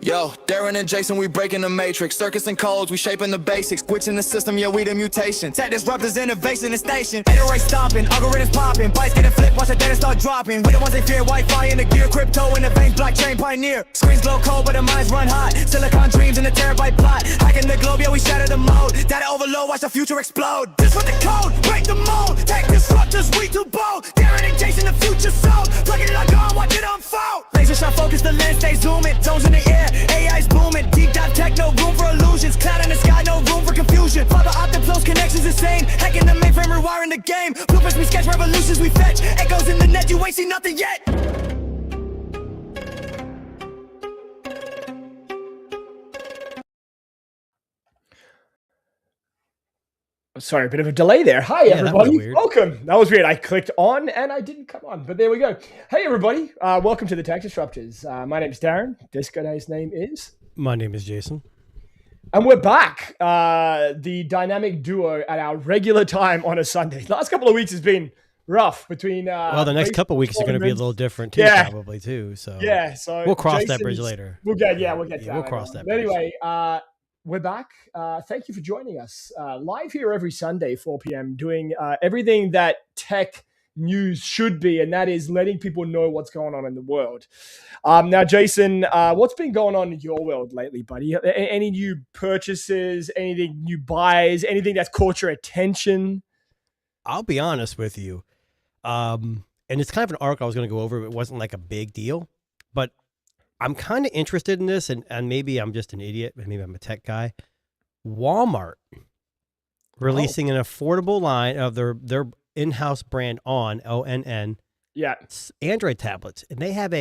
Yo, Darren and Jason, we breaking the matrix. Circuits and codes, we shaping the basics. Switching the system, yeah, we the mutation. Tech disruptors, innovation and station. Ain't race stopping, algorithms popping. Bikes getting flipped, watch the data start dropping. We the ones they fear, Wi-Fi in the gear. Crypto in the veins, blockchain pioneer. Screens glow cold, but the minds run hot. Silicon dreams in the terabyte plot. Hacking the globe, yeah, we shatter the mode. Data overload, watch the future explode. This for the code, break the mold. Tech disruptors, we too bold. Darren and Jason, the future sold. Plugging it like on, watch it unfold. Laser shot focus, the lens, stay zooming. Zones in the air. AI's booming, deep dive tech, no room for illusions. Cloud in the sky, no room for confusion. Fiber optic flows, connections insane. Hacking the mainframe, rewiring the game. Blueprints we sketch, revolutions we fetch. Echoes in the net, you ain't seen nothing yet. Sorry, a bit of a delay there. Hi, everybody. That Welcome. That was weird. I clicked on and I didn't come on, but there we go. Hey, everybody. Welcome to the Tech Disruptors. My name's Darren. This guy's name is... My name is Jason. And we're back. The dynamic duo at our regular time on a Sunday. The last couple of weeks has been rough between... well, the next couple of weeks are going to be a little different too, probably too. So yeah, so we'll cross that bridge later. We'll get to that. We'll cross that bridge. But anyway, we're back. Thank you for joining us live here every Sunday, 4 p.m., doing everything that tech news should be, and that is letting people know what's going on in the world. Now, Jason, what's been going on in your world lately, buddy? Any new purchases, anything new buys, anything that's caught your attention? I'll be honest with you. And it's kind of an arc I was going to go over, but it wasn't like a big deal. But I'm kind of interested in this, and maybe I'm just an idiot, but maybe I'm a tech guy. Walmart releasing an affordable line of their in-house brand ONN. Yeah. Android tablets. And they have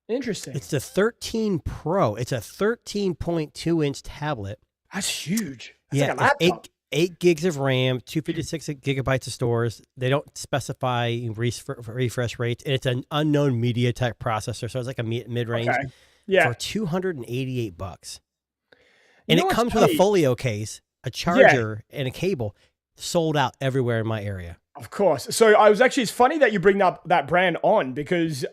interesting. It's the 13 Pro. It's a 13.2-inch tablet. That's huge. That's yeah, like a laptop. 8 gigs of RAM, 256 gigabytes of stores. They don't specify refresh rates, and it's an unknown MediaTek processor, so it's like a mid-range for $288. And it comes with a folio case, a charger, and a cable. Sold out everywhere in my area. Of course. So it's funny that you bring up that brand on, because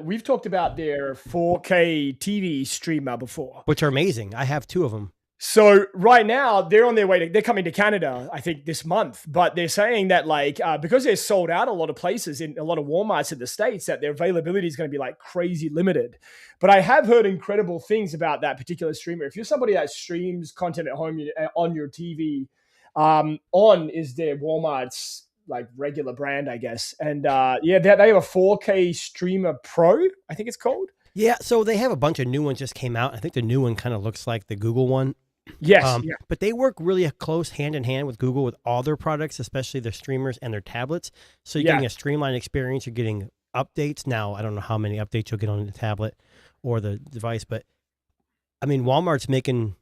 we've talked about their 4K TV streamer before. Which are amazing. I have 2 of them. So right now they're on their way they're coming to Canada, I think this month, but they're saying that because they're sold out a lot of places in a lot of Walmarts in the States, that their availability is going to be like crazy limited. But I have heard incredible things about that particular streamer. If you're somebody that streams content at home on your TV, On is their Walmart's like regular brand, I guess. And they have a 4K streamer Pro, I think it's called. Yeah, so they have a bunch of new ones just came out. I think the new one kind of looks like the Google one. Yes. But they work really close hand in hand with Google with all their products, especially their streamers and their tablets. So you're getting a streamlined experience. You're getting updates. Now, I don't know how many updates you'll get on the tablet or the device, but I mean, Walmart's making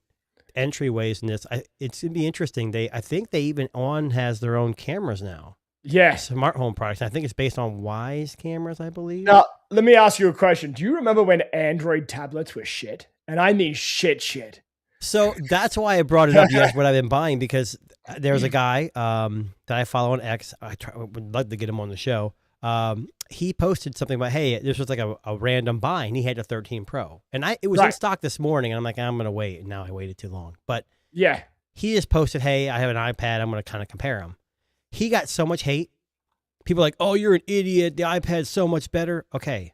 entryways in this. It's going to be interesting. I think they even has their own cameras now. Yeah. Smart home products. I think it's based on Wise cameras, I believe. Now, let me ask you a question. Do you remember when Android tablets were shit? And I mean shit. So that's why I brought it up. Yes, what I've been buying, because there's a guy that I follow on X. I would love to get him on the show. He posted something about, hey, this was like a random buy, and he had a 13 Pro. And it was in stock this morning, and I'm like, I'm going to wait. And now I waited too long. But yeah, he just posted, hey, I have an iPad. I'm going to kind of compare them. He got so much hate. People are like, oh, you're an idiot. The iPad's so much better. Okay.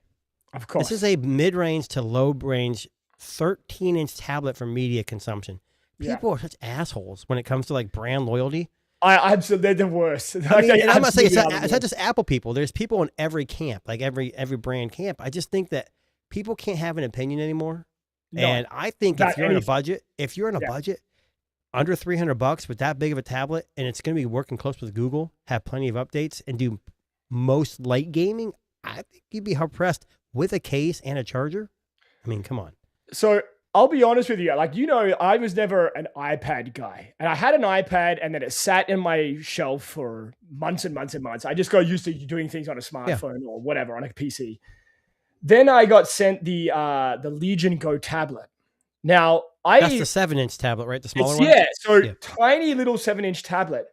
Of course. This is a mid-range to low-range 13-inch tablet for media consumption. People are such assholes when it comes to like brand loyalty. They're the worst. I mean, and I'm not saying it's not just Apple people. There's people in every camp, like every brand camp. I just think that people can't have an opinion anymore. No, and I think if you're in a budget, under $300 with that big of a tablet, and it's going to be working close with Google, have plenty of updates, and do most light gaming, I think you'd be hard pressed with a case and a charger. I mean, come on. So I'll be honest with you. I was never an iPad guy, and I had an iPad, and then it sat in my shelf for months and months and months. I just got used to doing things on a smartphone or whatever on a PC. Then I got sent the Legion Go tablet. Now that's the 7-inch tablet, right? The smaller one. Yeah. Tiny little 7-inch tablet.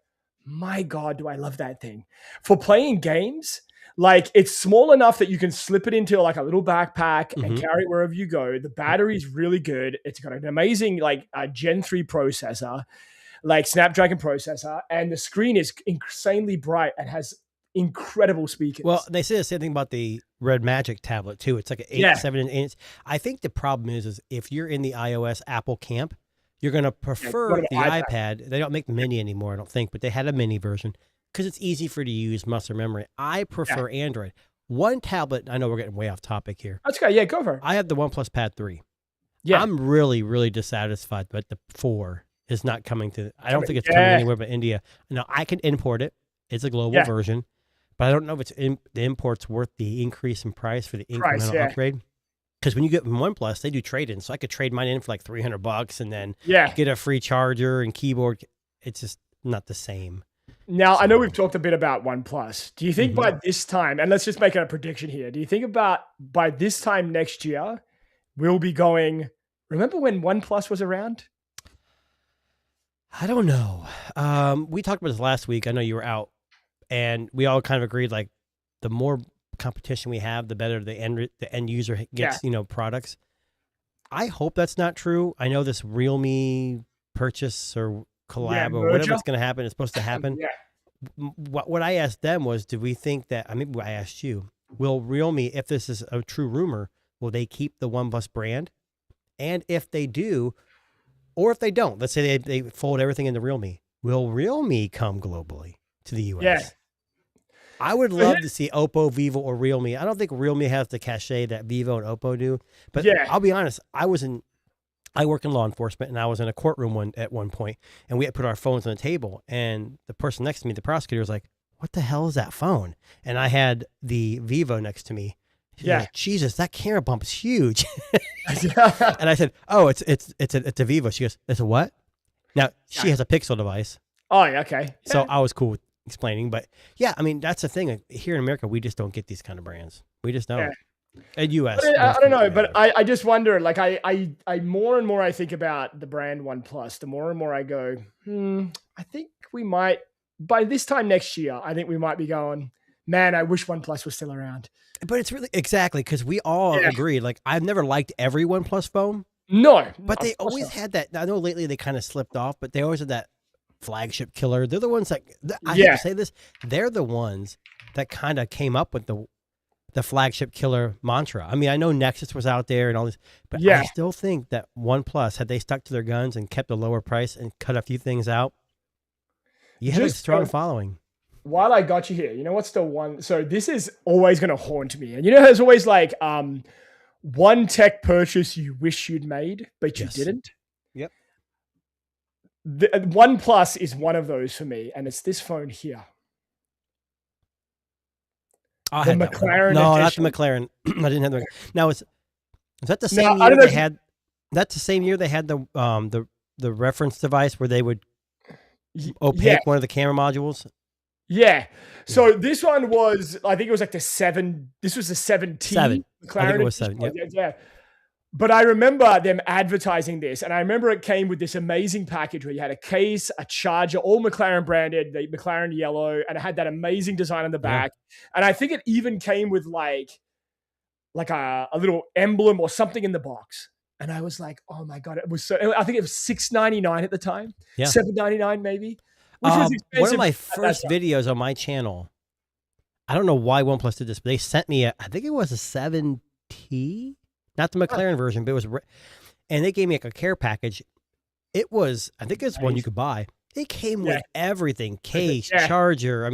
My God, do I love that thing for playing games. Like it's small enough that you can slip it into like a little backpack and carry it wherever you go. The battery's really good. It's got an amazing like Gen 3 processor, like Snapdragon processor, and the screen is insanely bright and has incredible speakers. Well, they say the same thing about the Red Magic tablet too. It's like an 8.7 inch. I think the problem is if you're in the iOS Apple camp, you're going to prefer the iPad. They don't make the mini anymore, I don't think, but they had a mini version because it's easy for you to use, muscle memory. I prefer Android. One tablet, I know we're getting way off topic here. That's okay. Yeah, go for it. I have the OnePlus Pad 3. Yeah. I'm really, really dissatisfied, but the 4 is not coming to, I don't think it's coming anywhere but India. Now, I can import it. It's a global version, but I don't know if it's the import's worth the increase in price for the incremental upgrade. Because when you get from OnePlus, they do trade-in. So I could trade mine in for like $300 and then get a free charger and keyboard. It's just not the same. Now, I know we've talked a bit about OnePlus. Do you think by this time, and let's just make a prediction here, do you think by this time next year, we'll be going, remember when OnePlus was around? I don't know. We talked about this last week. I know you were out. And we all kind of agreed, like, the more competition we have, the better the end user gets, products. I hope that's not true. I know this Realme purchase or collab or whatever's going to happen is supposed to happen. What I asked them was, do we think that, maybe I asked you, will Realme, if this is a true rumor, will they keep the OnePlus brand? And if they do, or if they don't, let's say they fold everything into Realme, will Realme come globally to the US? Yeah. I would love to see Oppo, Vivo, or Realme. I don't think Realme has the cachet that Vivo and Oppo do. But I'll be honest, I work in law enforcement, and I was in a courtroom at one point, and we had put our phones on the table, and the person next to me, the prosecutor, was like, "What the hell is that phone?" And I had the Vivo next to me. She's like, Jesus, that camera bump is huge. And I said, "Oh, it's a Vivo." She goes, "It's a what?" Now she has a Pixel device. Oh, yeah, okay. So I was cool with explaining, but I mean, that's the thing. Here in America, we just don't get these kind of brands. We just don't. In US, I don't know, but I just wonder. Like I more and more I think about the brand OnePlus, the more and more I go, I think we might by this time next year. I think we might be going, man. I wish OnePlus was still around. But it's really exactly because we all agreed. Like I've never liked every OnePlus phone. No, but they always had that. I know lately they kind of slipped off, but they always had that flagship killer. They're the ones that I hate to say this. They're the ones that kind of came up with the flagship killer mantra. I mean, I know Nexus was out there and all this, but I still think that OnePlus, had they stuck to their guns and kept a lower price and cut a few things out, you have a strong following. While I got you here, you know what's the one? So this is always going to haunt me. And there's always like one tech purchase you wish you'd made, but you didn't. Yep. The OnePlus is one of those for me, and it's this phone here. The McLaren. No, edition. not the McLaren. I didn't have the. Now is that the same year they had? That's the same year they had the reference device where they would opaque one of the camera modules. Yeah. So this one was, I think it was like this was the 7T. McLaren. I think it was 7. Yep. Yeah. But I remember them advertising this, and I remember it came with this amazing package where you had a case, a charger, all McLaren branded, the McLaren yellow, and it had that amazing design on the back. And I think it even came with like a little emblem or something in the box. And I was like, oh my God, it was so, I think it was $6.99 at the time. Yeah. $7.99 maybe. Which was expensive. One of my first videos on my channel, I don't know why OnePlus did this, but they sent me I think it was a 7T. Not the McLaren version, but it was, and they gave me like a care package. It was, I think it's one you could buy. It came with everything, case, charger,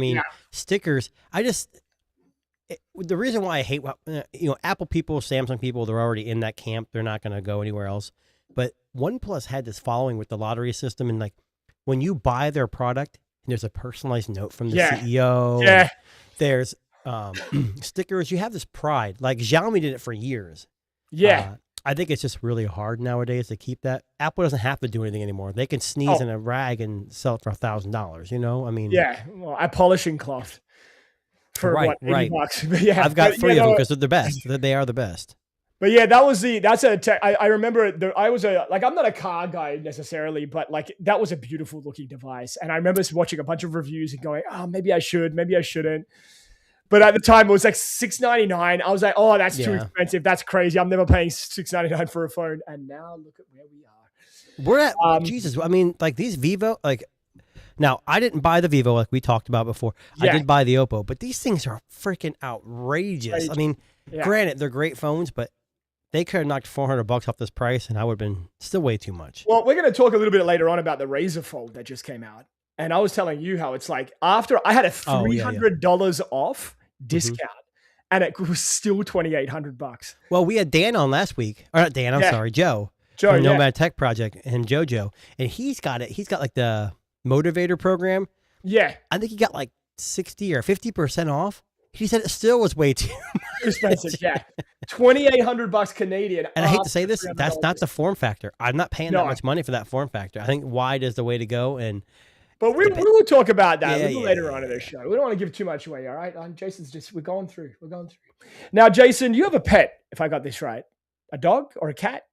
stickers. The reason why I hate, Apple people, Samsung people, they're already in that camp. They're not going to go anywhere else. But OnePlus had this following with the lottery system. And like when you buy their product, and there's a personalized note from the CEO. Yeah. There's stickers. You have this pride. Like Xiaomi did it for years. Yeah. I think it's just really hard nowadays to keep that. Apple doesn't have to do anything anymore. They can sneeze in a rag and sell it for $1,000, I mean. Yeah. Well, a polishing cloth for what, $80? Yeah. I've got 3 of them because they're the best. They are the best. But yeah, I remember I'm not a car guy necessarily, but like that was a beautiful looking device. And I remember watching a bunch of reviews and going, oh, maybe I should, maybe I shouldn't. But at the time, it was like $699. I was like, oh, that's too expensive. That's crazy. I'm never paying $699 for a phone. And now look at where we are. We're at, Jesus. I mean, like these Vivo, like, now I didn't buy the Vivo like we talked about before. I did buy the Oppo, but these things are freaking outrageous. I mean, granted, they're great phones, but they could have knocked $400 off this price, and I would have been still way too much. Well, we're going to talk a little bit later on about the Razer Fold that just came out. And I was telling you how it's like after I had a $300 off discount, and it was still $2,800. Well, we had Dan on last week. Or not Dan, I'm sorry, Joe. From Nomad Tech Project, and JoJo. And he's got it. He's got like the Motivator program. Yeah. I think he got like 60 or 50% off. He said it still was way too expensive. Yeah. $2,800 Canadian. And I hate to say this, that's not the form factor. I'm not paying that much money for that form factor. I think wide is the way to go. But we will talk about that a little later on in the show. We don't want to give too much away, all right? Jason's we're going through. Now, Jason, you have a pet, if I got this right. A dog or a cat?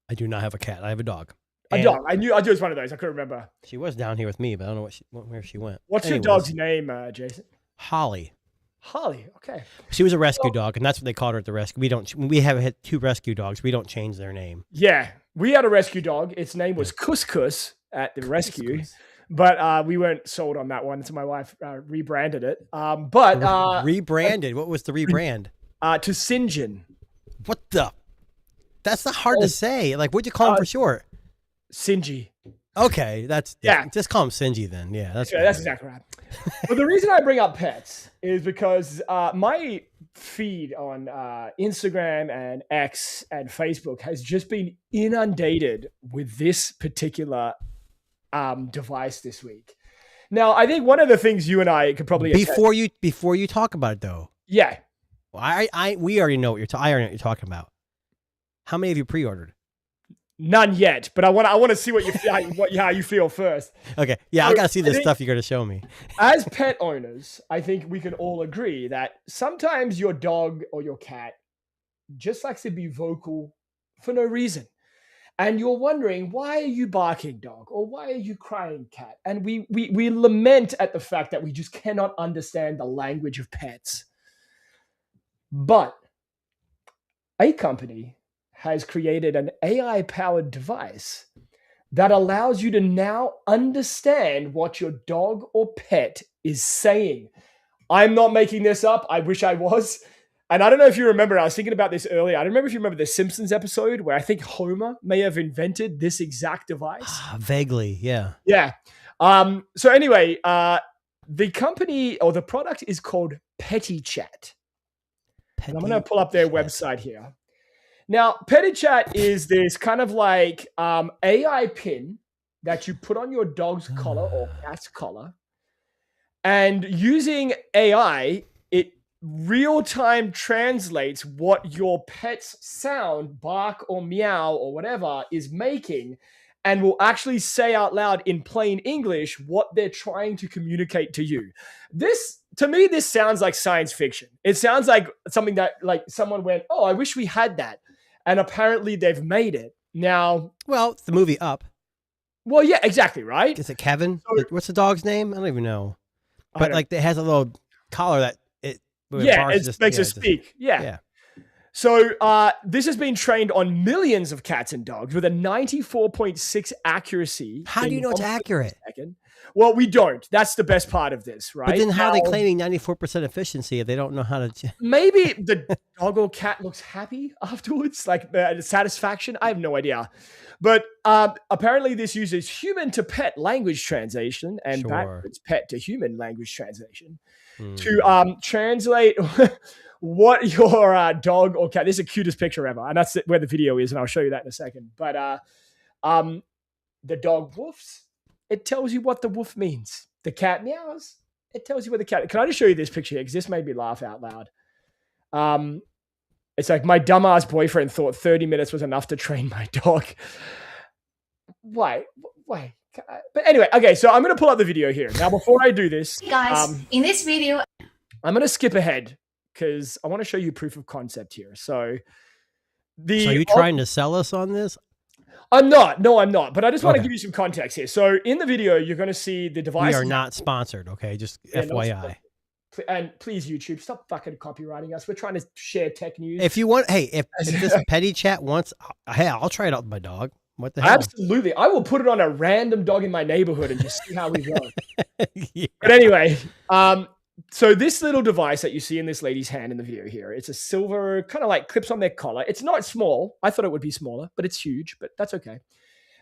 I do not have a cat. I have a dog. A dog. I knew it was one of those. I couldn't remember. She was down here with me, but I don't know where she went. What's your dog's name, Jason? Holly. Holly. Okay. She was a rescue dog, and that's what they called her at the rescue. We have had 2 rescue dogs. We don't change their name. Yeah, we had a rescue dog. Its name was Koss at the rescue, but we weren't sold on that one, so my wife rebranded it. Rebranded. What was the rebrand? To Sinjin. What the? That's not hard to say. Like, what'd you call him for short? Sinji. Okay, just call him Sinji then. Yeah, that's exactly right. But the reason I bring up pets is because my feed on Instagram and X and Facebook has just been inundated with this particular device this week. Now, I think one of the things you and I could probably before you talk about it though. Yeah. Well, we already know what I already know what you're talking about. How many have you pre-ordered? None yet, but I want to see what you how you feel first. Okay, yeah, so I gotta see the stuff you're gonna show me. As pet owners, I think we can all agree that sometimes your dog or your cat just likes to be vocal for no reason, and you're wondering, why are you barking, dog, or why are you crying, cat? And we lament at the fact that we just cannot understand the language of pets. But a company has created an AI-powered device that allows you to now understand what your dog or pet is saying. I'm not making this up. I wish I was. And I don't know if you remember, I was thinking about this earlier. I don't remember if you remember the Simpsons episode where I think Homer may have invented this exact device. Vaguely, yeah. Yeah. So anyway, the company or the product is called PettyChat. And I'm going to pull up their website here. Now, PettyChat is this kind of like AI pin that you put on your dog's collar or cat's collar. And using AI, it real-time translates what your pet's sound, bark or meow or whatever, is making, and will actually say out loud in plain English what they're trying to communicate to you. To me, this sounds like science fiction. It sounds like something that like someone went, oh, I wish we had that. And apparently they've made it. Now, well, it's the movie Up. Well, yeah, exactly, right? Is it Kevin? What's the dog's name? I don't even know. But like it has a little collar that it makes it speak. Yeah. So this has been trained on millions of cats and dogs with a 94.6 accuracy. How do you know it's accurate? Well, we don't. That's the best part of this, right? But then how are they claiming 94% efficiency if they don't know how to... Maybe the dog or cat looks happy afterwards, like satisfaction. I have no idea. But apparently this uses human-to-pet language translation and backwards pet to human language translation to translate what your dog or cat... This is the cutest picture ever, and that's where the video is, and I'll show you that in a second. But the dog woofs. It tells you what the woof means. The cat meows. It tells you what the cat... Can I just show you this picture here? Because this made me laugh out loud. It's like my dumbass boyfriend thought 30 minutes was enough to train my dog. Why? But anyway, okay, so I'm going to pull up the video here. Now, before I do this... Guys, in this video... I'm going to skip ahead because I want to show you proof of concept here. So are you trying to sell us on this? I'm not. No, I'm not. But I just want to give you some context here. So in the video, you're going to see the device. We are not sponsored, okay? Just FYI. And please, YouTube, stop fucking copywriting us. We're trying to share tech news. If you want, hey, if this petty chat wants, hey, I'll try it out with my dog. What the hell? Absolutely. I will put it on a random dog in my neighborhood and just see how we go. Yeah. But anyway, so this little device that you see in this lady's hand in the video here, it's a silver, kind of like clips on their collar. It's not small. I thought it would be smaller, but it's huge, but that's okay.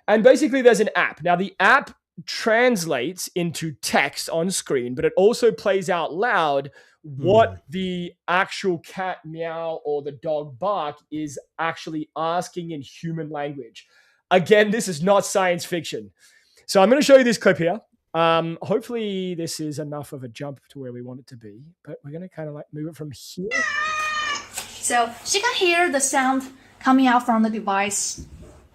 And basically there's an app. Now the app translates into text on screen, but it also plays out loud what the actual cat meow or the dog bark is actually asking in human language. Again, this is not science fiction. So I'm going to show you this clip here. Hopefully this is enough of a jump to where we want it to be, but we're going to kind of like move it from here. So she can hear the sound coming out from the device.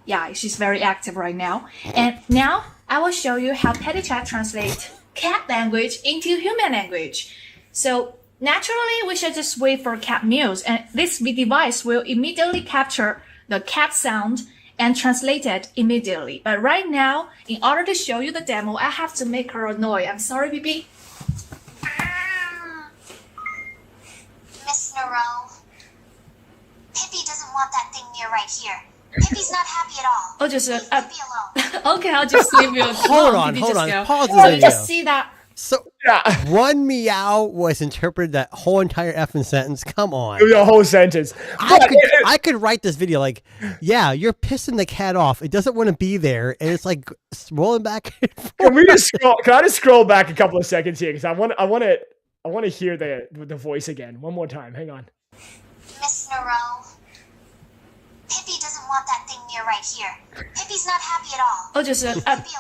Yeah, she's very active right now. And now I will show you how PettyChat translates cat language into human language. So naturally, we should just wait for cat mews, and this device will immediately capture the cat sound and translate it immediately. But right now, in order to show you the demo, I have to make her annoy. I'm sorry, BB. Miss Nero, Pippi doesn't want that thing near right here. Pippi's not happy at all. Oh, just leave Pippi alone. Okay, I'll just leave you alone. Hold on. Pause the video. You just see that. So one meow was interpreted that whole entire effing sentence. Come on. The whole sentence. I could write this video like, yeah, you're pissing the cat off. It doesn't want to be there. And it's like rolling back and forth. Can I just scroll back a couple of seconds here? Because I want to hear the voice again. One more time. Hang on. Miss Nero, Pippi doesn't want that thing near right here. Pippi's not happy at all. Oh, just leave Pippi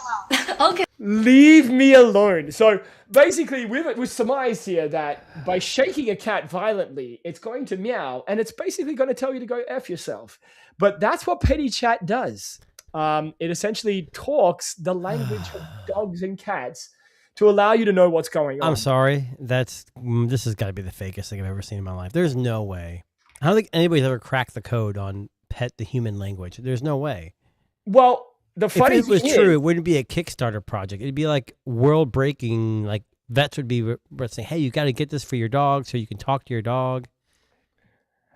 alone. Okay. Leave me alone. So basically, we've surmised here that by shaking a cat violently, it's going to meow, and it's basically going to tell you to go F yourself. But that's what PettyChat does. It essentially talks the language of dogs and cats to allow you to know what's going on. I'm sorry. This has got to be the fakest thing I've ever seen in my life. There's no way. I don't think anybody's ever cracked the code on pet the human language. There's no way. Well, the funny if it was thing true, is, it wouldn't be a Kickstarter project. It'd be like world breaking. Like vets would be saying, "Hey, you got to get this for your dog so you can talk to your dog."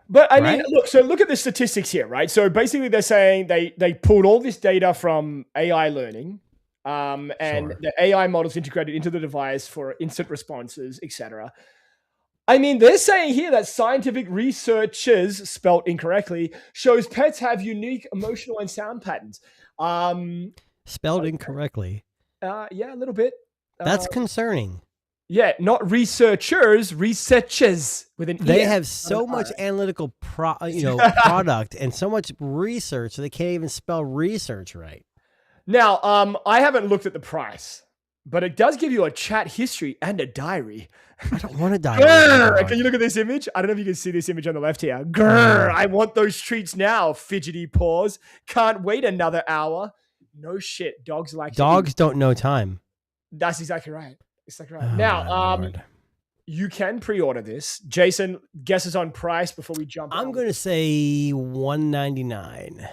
But I mean, look at the statistics here, right? So basically, they're saying they pulled all this data from AI learning, and the AI models integrated into the device for instant responses, etc. I mean, they're saying here that scientific researchers, spelt incorrectly, shows pets have unique emotional and sound patterns. Spelled incorrectly. Yeah, a little bit. That's concerning. Yeah, not researchers, researchers with an E. They have so much analytical product and so much research, so they can't even spell research right. Now, I haven't looked at the price, but it does give you a chat history and a diary. I don't want a diary. Can you look at this image? I don't know if you can see this image on the left here. Grrr, I want those treats now. Fidgety paws. Can't wait another hour. No shit. Dogs don't know time. That's exactly right. Exactly right. Now, you can pre-order this. Jason, guesses on price before we jump. I'm going to say $199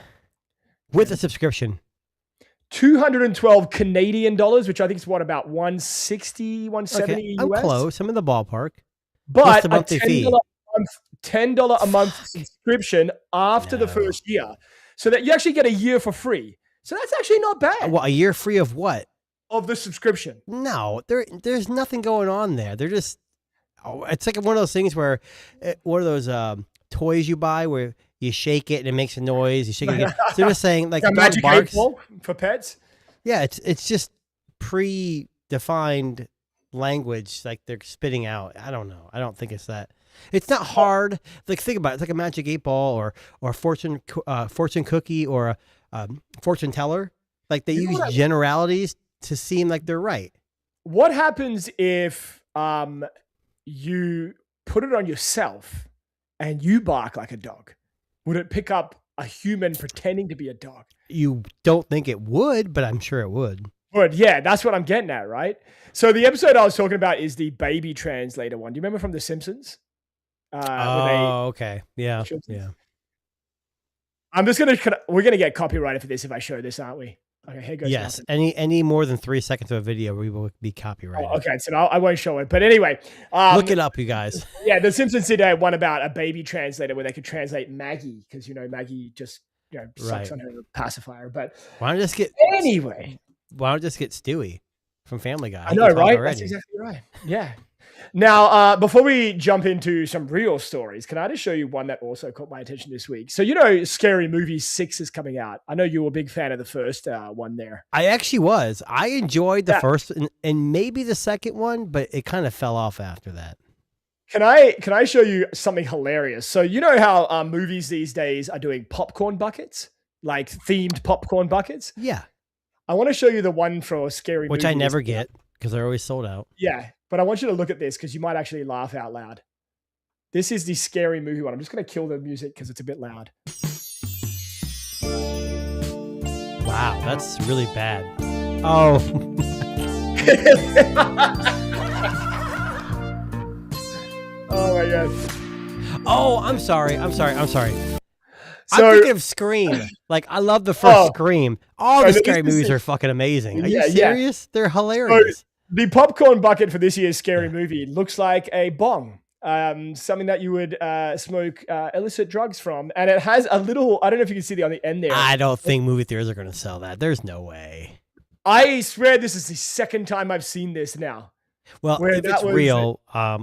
with a subscription. 212 Canadian dollars, which I think is what, about 160, 170 okay, US? I'm close. I'm in the ballpark. But the monthly fee? $10 a month subscription after the first year, so that you actually get a year for free. So that's actually not bad. Well, a year free of what? Of the subscription. No, there's nothing going on there. They're just, it's like one of those things where, one of those toys you buy where you shake it and it makes a noise. You shake it again. So they're just saying like a magic 8 ball for pets. Yeah, it's just pre-defined language like they're spitting out. I don't know. I don't think it's that. It's not hard. Like think about it. It's like a magic 8 ball or a fortune cookie or a fortune teller. Like they use generalities to seem like they're right. What happens if you put it on yourself and you bark like a dog? Would it pick up a human pretending to be a dog? You don't think it would, but I'm sure it would. But yeah, that's what I'm getting at, right? So the episode I was talking about is the baby translator one. Do you remember from The Simpsons? Okay. Yeah. Yeah. We're going to get copyrighted for this if I show this, aren't we? Okay, here goes. Yes, nothing. any more than 3 seconds of a video, we will be copyrighted. Oh, okay, so I won't show it. But anyway, look it up, you guys. Yeah, The Simpsons did one about a baby translator where they could translate Maggie because Maggie just sucks on her pacifier. But why don't just get Stewie from Family Guy? I know, right? That's exactly right. Yeah. Now, before we jump into some real stories, can I just show you one that also caught my attention this week? So, Scary Movie 6 is coming out. I know you were a big fan of the first one there. I actually was. I enjoyed the first and maybe the second one, but it kind of fell off after that. Can I show you something hilarious? So, you know how movies these days are doing popcorn buckets, like themed popcorn buckets? Yeah. I want to show you the one for Scary Movie. Which I never get because they're always sold out. Yeah. But I want you to look at this because you might actually laugh out loud. This is the Scary Movie one. I'm just going to kill the music because it's a bit loud. Wow, that's really bad. Oh. Oh my God. Oh, I'm sorry. So, I'm thinking of Scream. Like, I love the first Scream. All the Scary movies are fucking amazing. Are you serious? They're hilarious. So, the popcorn bucket for this year's Scary Movie looks like a bong, something that you would smoke illicit drugs from. And it has a little, I don't know if you can see on the end there. I don't think movie theaters are going to sell that. There's no way. I swear this is the second time I've seen this now. Well, if it's real, I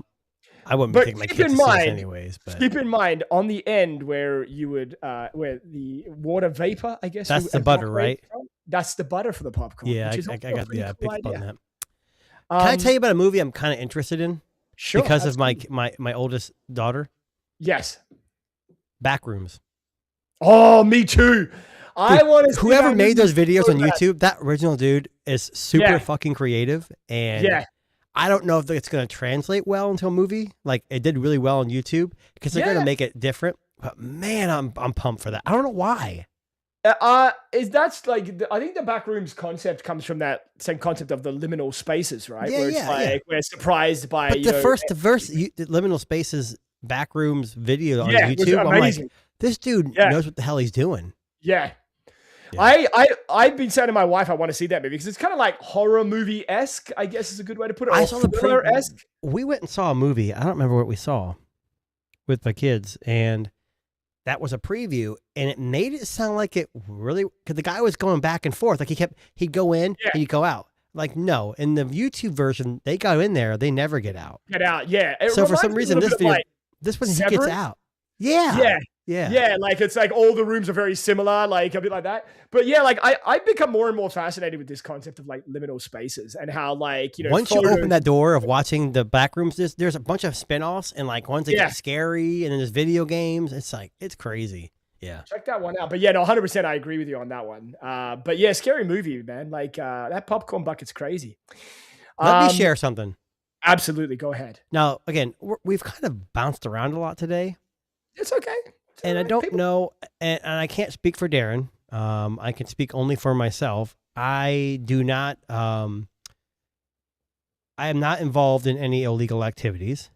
wouldn't be taking my kids to see this anyways. But keep in mind, on the end where you would, where the water vapor, I guess. That's the butter, right? That's the butter for the popcorn. Yeah, which is I got the picked up on that. Can I tell you about a movie I'm kind of interested in? Sure. Because of my oldest daughter? Yes. Backrooms. Oh, me too. I want to. Whoever made those videos on YouTube, that original dude is super fucking creative. And I don't know if it's going to translate well into a movie. Like, it did really well on YouTube because they're going to make it different. But man, I'm pumped for that. I don't know why. I think the Backrooms concept comes from that same concept of the liminal spaces, right? Yeah, where it's we're surprised by. But the first liminal spaces Backrooms video on YouTube, I'm like, this dude knows what the hell he's doing. Yeah. I've been saying to my wife I want to see that movie because it's kind of like horror movie-esque, I guess is a good way to put it. I saw the thriller-esque. We went and saw a movie. I don't remember what we saw with my kids, and that was a preview, and it made it sound like it really, because the guy was going back and forth. Like he'd go in and he'd go out. Like, no, in the YouTube version, they go in there, they never get out. So for some reason, this one he gets out. Yeah. Like it's like all the rooms are very similar, like a bit like that. But yeah, like I've become more and more fascinated with this concept of like liminal spaces and how once you open that door of watching the Backrooms, there's a bunch of spinoffs and like ones that get scary, and then there's video games. It's like, it's crazy. Yeah. Check that one out. But yeah, no, 100% I agree with you on that one. But yeah, Scary Movie, man. Like that popcorn bucket's crazy. Let me share something. Absolutely. Go ahead. Now, again, we've kind of bounced around a lot today. It's okay. And I don't know, and I can't speak for Darren. I can speak only for myself. I do not, I am not involved in any illegal activities.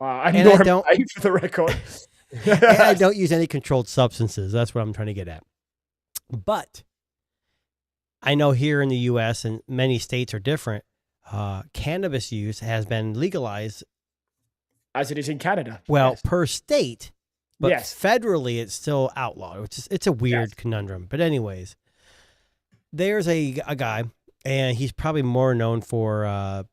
I don't, for the record. And I don't use any controlled substances. That's what I'm trying to get at. But I know here in the U.S. and many states are different. Cannabis use has been legalized. As it is in Canada. Well, per state. But federally, it's still outlawed, which is, it's a weird conundrum. But anyways, there's a guy, and he's probably more known for a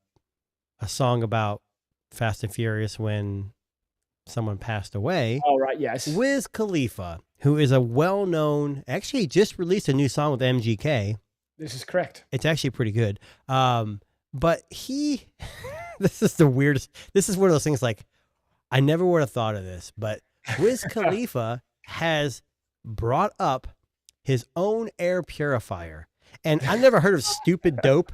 song about Fast and Furious when someone passed away. Oh, right, yes. Wiz Khalifa, who is a well-known, actually just released a new song with MGK. This is correct. It's actually pretty good. But he, this is the weirdest, this is one of those things like, I never would have thought of this, but Wiz Khalifa has brought up his own air purifier. And I've never heard of Stupid Dope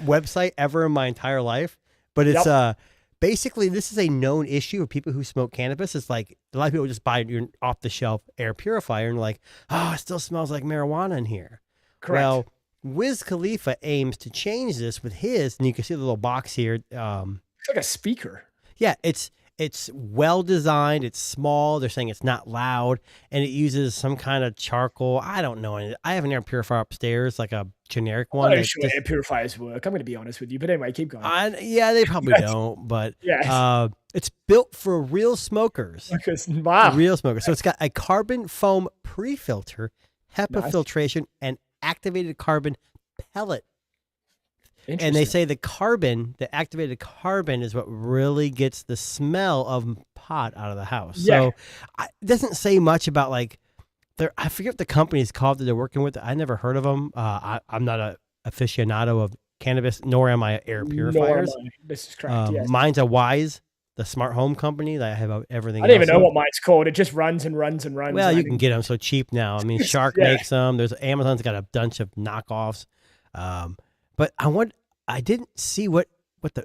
website ever in my entire life. But it's basically, this is a known issue of people who smoke cannabis. It's like a lot of people just buy your off-the-shelf air purifier and like, oh, it still smells like marijuana in here. Correct. Well, Wiz Khalifa aims to change this with his, and you can see the little box here. It's like a speaker. Yeah, it's It's well designed. It's small. They're saying it's not loud, and it uses some kind of charcoal. I don't know. I have an air purifier upstairs, like a generic one. I'm not sure air purifiers work. I'm going to be honest with you, but anyway, keep going. Yeah, they probably don't, but yes. It's built for real smokers. Wow. Real smokers. So it's got a carbon foam pre-filter, HEPA filtration, and activated carbon pellet. And they say the activated carbon is what really gets the smell of pot out of the house. Yeah. So it doesn't say much about like, I forget what the company is called that they're working with. I never heard of them. I'm not a aficionado of cannabis, nor am I air purifiers. This is correct, yes. Mine's a Wise, the smart home company that I have everything. I don't even know what mine's called. It just runs and runs and runs. Well, you can get them so cheap now. I mean, Shark makes them. There's Amazon's got a bunch of knockoffs. But I didn't see what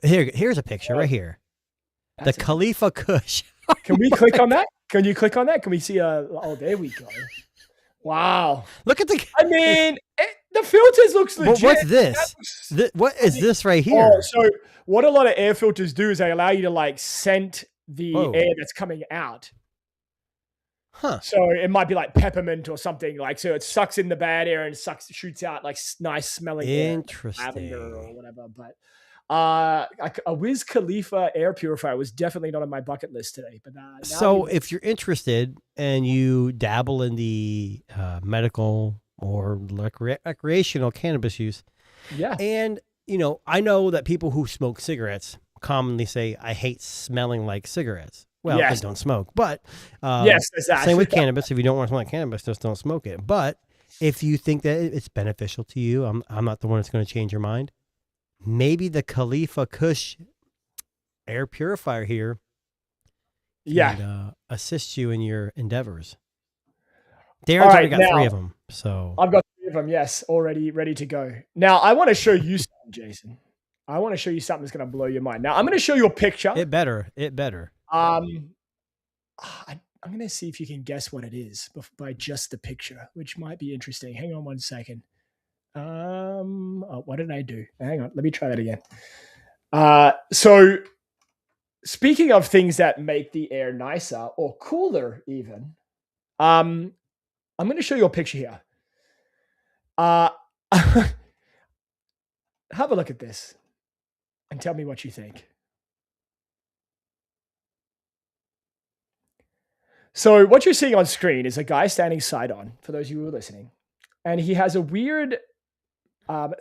here's a picture right here. That's the Khalifa Kush. Can we click on that? Can you click on that? Can we see oh, there we go. Wow. Look at the the filters looks legit. What's this? What is this right here? Oh, so what a lot of air filters do is they allow you to like scent the air that's coming out. Huh. So it might be like peppermint or something, like, so it sucks in the bad air and shoots out like nice smelling interesting air, lavender or whatever. But a Wiz Khalifa air purifier was definitely not on my bucket list today. But so if you're interested and you dabble in the medical or recreational cannabis use, and I know that people who smoke cigarettes commonly say, I hate smelling like cigarettes. Well, I don't smoke, but yes, exactly. Same with cannabis. If you don't want to smell like cannabis, just don't smoke it. But if you think that it's beneficial to you, I'm not the one that's going to change your mind. Maybe the Khalifa Kush air purifier here can assist you in your endeavors. Darren's already got 3 of them. So I've got 3 of them, yes, already ready to go. Now, I want to show you something, Jason. I want to show you something that's going to blow your mind. Now, I'm going to show you a picture. It better. I'm going to see if you can guess what it is by just the picture, which might be interesting. Hang on one second. What did I do? Hang on. Let me try that again. So speaking of things that make the air nicer or cooler even, I'm going to show you a picture here. Have a look at this and tell me what you think. So what you're seeing on screen is a guy standing side on, for those of you who are listening, and he has a weird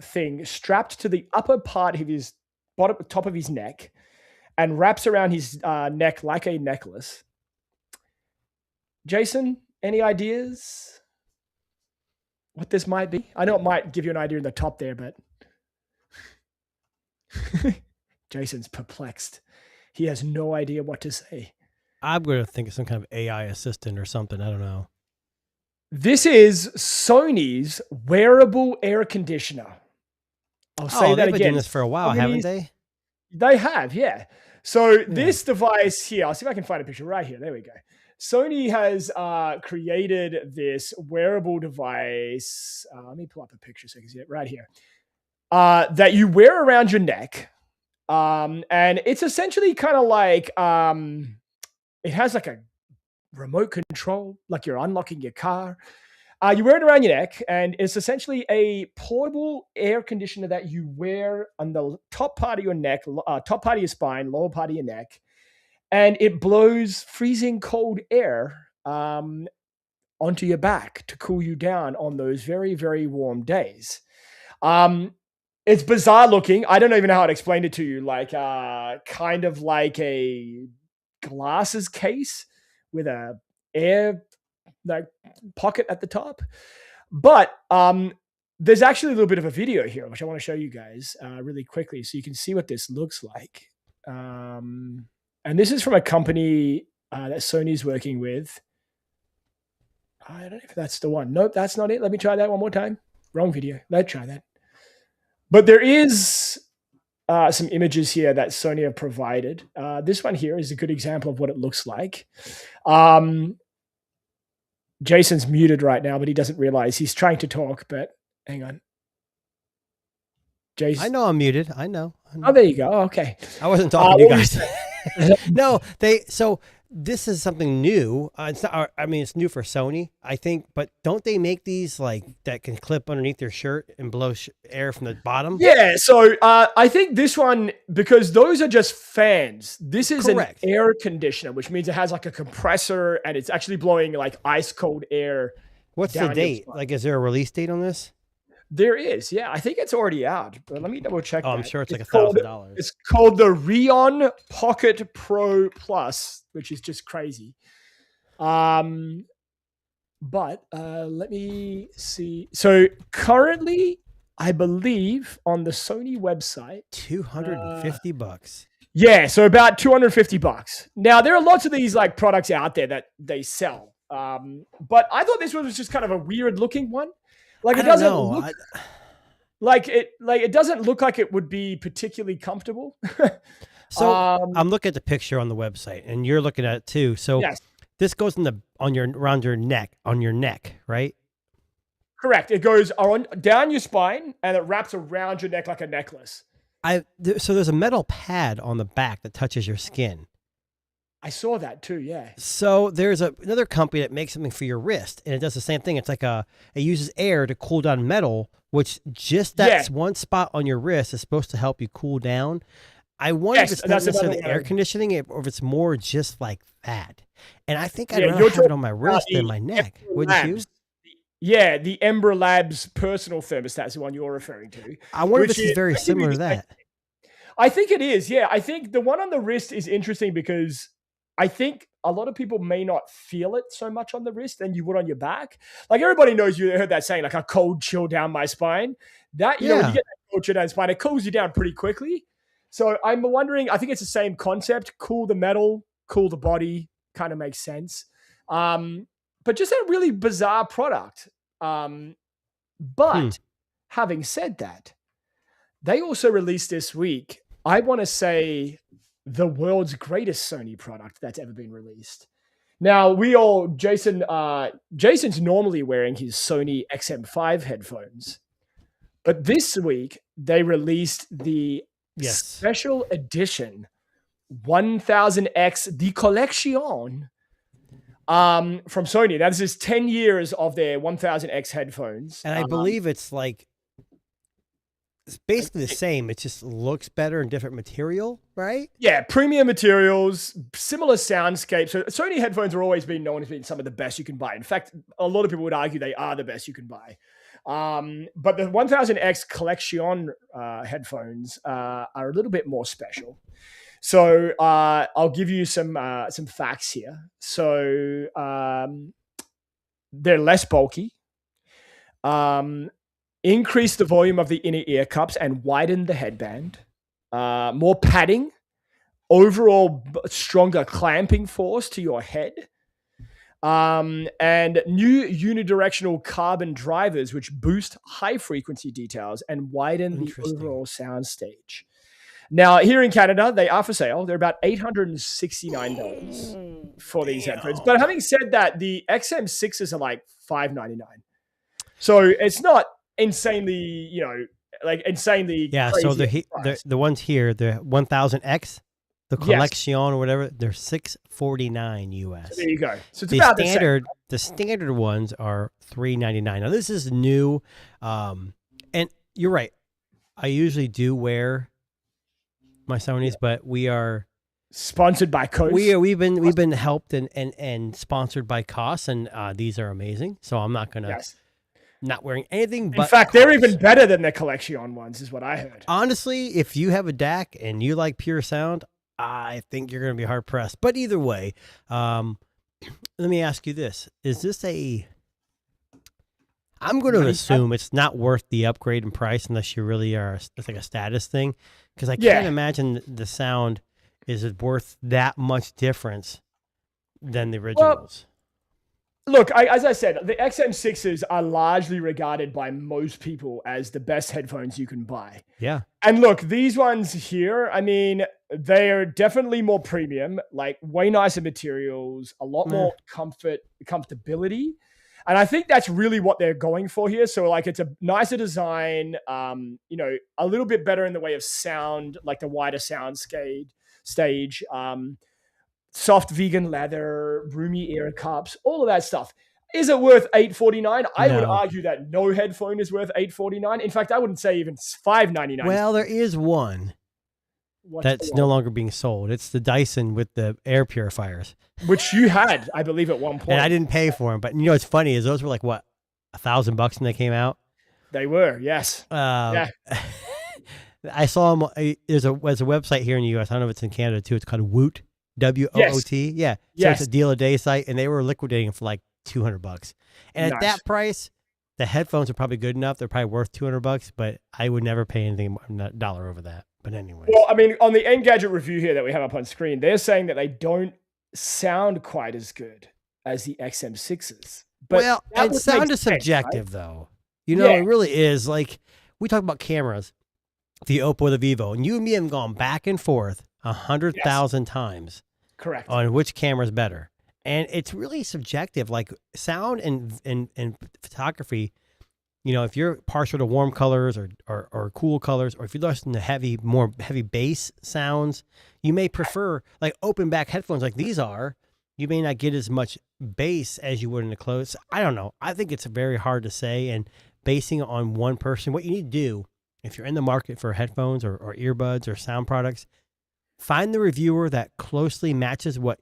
thing strapped to the upper part of his top of his neck and wraps around his neck like a necklace. Jason, any ideas what this might be? I know it might give you an idea in the top there, but Jason's perplexed. He has no idea what to say. I'm going to think of some kind of AI assistant or something. I don't know. This is Sony's wearable air conditioner. I'll say that again. They've been doing this for a while, haven't they? They have, yeah. So this device here, I'll see if I can find a picture right here. There we go. Sony has created this wearable device. Let me pull up a picture so you can see it right here. That you wear around your neck. And it's essentially kind of like... it has like a remote control, like you're unlocking your car. You wear it around your neck, and it's essentially a portable air conditioner that you wear on the top part of your neck, top part of your spine, lower part of your neck, and it blows freezing cold air onto your back to cool you down on those very, very warm days. It's bizarre looking. I don't even know how to explain it to you. Like kind of like a glasses case with a air like pocket at the top, but there's actually a little bit of a video here which I want to show you guys really quickly so you can see what this looks like. And this is from a company that Sony's working with. I don't know if that's the one. Nope, that's not it. Let me try that one more time. Wrong video. Let's try that. But there is some images here that Sony have provided. This one here is a good example of what it looks like. Jason's muted right now, but he doesn't realize he's trying to talk, but hang on. Jason. I know I'm muted. I know. Oh, there you go. Oh, okay. I wasn't talking to you guys. No, so this is something new. It's not. I mean, it's new for Sony, I think. But don't they make these like that can clip underneath their shirt and blow air from the bottom? Yeah. So I think this one, because those are just fans. This is Correct. an air conditioner, which means it has like a compressor and it's actually blowing like ice cold air. What's the date? Like, is there a release date on this? There is, yeah. I think it's already out, but let me double check. Oh, I'm sure it's like $1,000. It's called the Rion Pocket Pro Plus, which is just crazy. But let me see. So currently, I believe on the Sony website, $250. Yeah, so about $250. Now there are lots of these like products out there that they sell, but I thought this one was just kind of a weird looking one. Like it doesn't look like it doesn't look like it would be particularly comfortable. So I'm looking at the picture on the website, and you're looking at it too. So yes. This goes around your neck, right? Correct. It goes down your spine and it wraps around your neck like a necklace. So there's a metal pad on the back that touches your skin. I saw that too, yeah. So there's another company that makes something for your wrist, and it does the same thing. It's like it uses air to cool down metal, which just that's one spot on your wrist is supposed to help you cool down. I wonder if it's not necessarily air conditioning or if it's more just like that. And I think I'd rather have it on my wrist than my neck. Wouldn't you? Yeah, the Ember Labs personal thermostat is the one you're referring to. I wonder if this is very similar to that. I think it is, yeah. I think the one on the wrist is interesting because I think a lot of people may not feel it so much on the wrist than you would on your back. Like everybody knows, you heard that saying, like a cold chill down my spine. That, you know, when you get that cold chill down the spine, it cools you down pretty quickly. So I'm wondering, I think it's the same concept, cool the metal, cool the body, kind of makes sense. But just a really bizarre product. But having said that, they also released this week, I want to say, the world's greatest Sony product that's ever been released. Now, Jason's normally wearing his Sony XM5 headphones, but this week they released the special edition 1000X, the collection, from Sony. Now, this is 10 years of their 1000X headphones. And I believe it's basically the same. It just looks better in different material, right? Yeah, premium materials, similar soundscape. So Sony headphones have always been known as being some of the best you can buy. In fact, a lot of people would argue they are the best you can buy. But the 1000X collection headphones are a little bit more special. So I'll give you some facts here. So they're less bulky. Increase the volume of the inner ear cups and widen the headband. More padding. Overall stronger clamping force to your head. And new unidirectional carbon drivers which boost high frequency details and widen the overall sound stage. Now, here in Canada, they are for sale. They're about $869 for these headphones. But having said that, the XM6s are like $599. So it's not insanely, insanely. Yeah. So the ones here, the 1000X, the collection or whatever, they're $649 US. So there you go. So it's the about standard. The standard ones are $399. Now this is new, and you're right. I usually do wear my Sonys, but we are sponsored by Koss. We've been helped and sponsored by Koss, and these are amazing. So I'm not gonna. Not wearing anything but. In fact, they're even better than the collection ones, is what I heard. Honestly, if you have a DAC and you like pure sound, I think you're going to be hard pressed. But either way, let me ask you this: is this I'm going to assume it's not worth the upgrade in price unless you really are. It's like a status thing, because I can't imagine the sound is worth that much difference than the originals. Look, as I said, the XM6s are largely regarded by most people as the best headphones you can buy. Yeah. And look, these ones here, I mean, they're definitely more premium, like way nicer materials, a lot more comfortability. And I think that's really what they're going for here. So like it's a nicer design, a little bit better in the way of sound, like the wider soundscape. stage. Soft vegan leather, roomy ear cups, all of that stuff. Is it worth $849? I would argue that no headphone is worth $849. In fact, I wouldn't say even $599. Well, there is one that's no longer being sold. It's the Dyson with the air purifiers, which you had, I believe, at one point. And I didn't pay for them. But you know what's funny is those were like what, $1,000 when they came out. They were, yes. Yeah. I saw them. There's a website here in the U.S. I don't know if it's in Canada too. It's called Woot, W-O-O-T. Yes. Yeah. So yes. It's a deal a day site, and they were liquidating for like $200. And at that price, the headphones are probably good enough. They're probably worth $200, but I would never pay anything $1 over that. But anyway. Well, I mean, on the Engadget review here that we have up on screen, they're saying that they don't sound quite as good as the XM6s. But well, sound is subjective, right? Though. You know, it really is. Like, we talk about cameras, the Oppo or the Vivo, and you and me have gone back and forth 100,000 times. Correct. On which camera is better. And it's really subjective, like sound and photography. You know, if you're partial to warm colors or cool colors, or if you listen to more heavy bass sounds, you may prefer like open back headphones like these are. You may not get as much bass as you would in the closed. I don't know. I think it's very hard to say. And basing it on one person, what you need to do if you're in the market for headphones or earbuds or sound products, find the reviewer that closely matches what.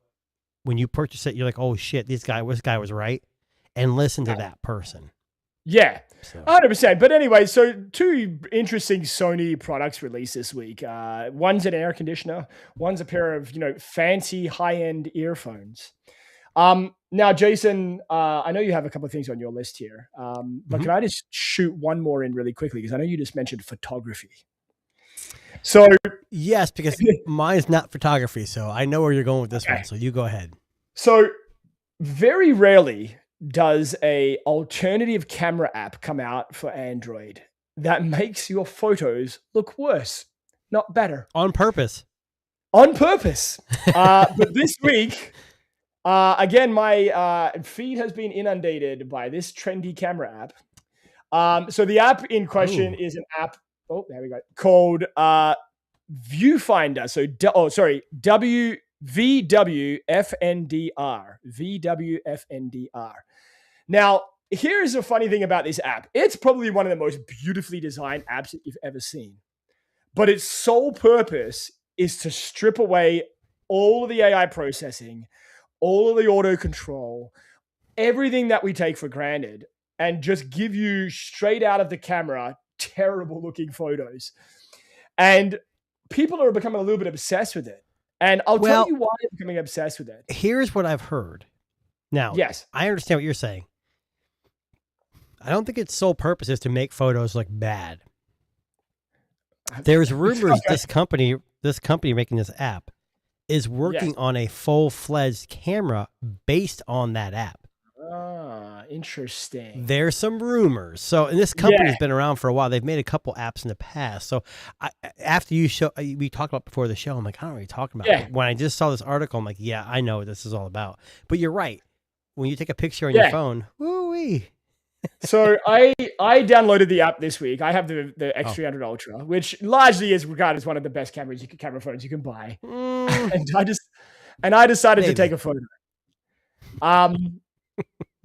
When you purchase it, you're like, oh shit, this guy was right. And listen to that person. Yeah, 100%. But anyway, so 2 interesting Sony products released this week. One's an air conditioner. One's a pair of, fancy high-end earphones. Now, Jason, I know you have a couple of things on your list here. But can I just shoot one more in really quickly? Because I know you just mentioned photography. So yes, because mine's not photography, so I know where you're going with this one. So you go ahead. So very rarely does a alternative camera app come out for Android that makes your photos look worse, not better. On purpose. On purpose. But this week, again, my feed has been inundated by this trendy camera app. So the app in question is an app. Oh, there we go. Called Viewfinder. So, VWFNDR. VWFNDR. Now, here's a funny thing about this app. It's probably one of the most beautifully designed apps that you've ever seen. But its sole purpose is to strip away all of the AI processing, all of the auto control, everything that we take for granted, and just give you straight out of the camera terrible looking photos. And people are becoming a little bit obsessed with it. And I'll tell you why they're becoming obsessed with it. Here's what I've heard. Now, yes, I understand what you're saying. I don't think its sole purpose is to make photos look bad. There's rumors this company making this app is working on a full-fledged camera based on that app. Interesting. There's some rumors. So, and this company's been around for a while. They've made a couple apps in the past. So, after we talked about before the show, I'm like, I don't know what you're talking about. Yeah. When I just saw this article, I'm like, yeah, I know what this is all about. But you're right. When you take a picture on your phone, woo-wee. So I downloaded the app this week. I have the X300 Ultra, which largely is regarded as one of the best camera phones you can buy. And I decided to take a photo.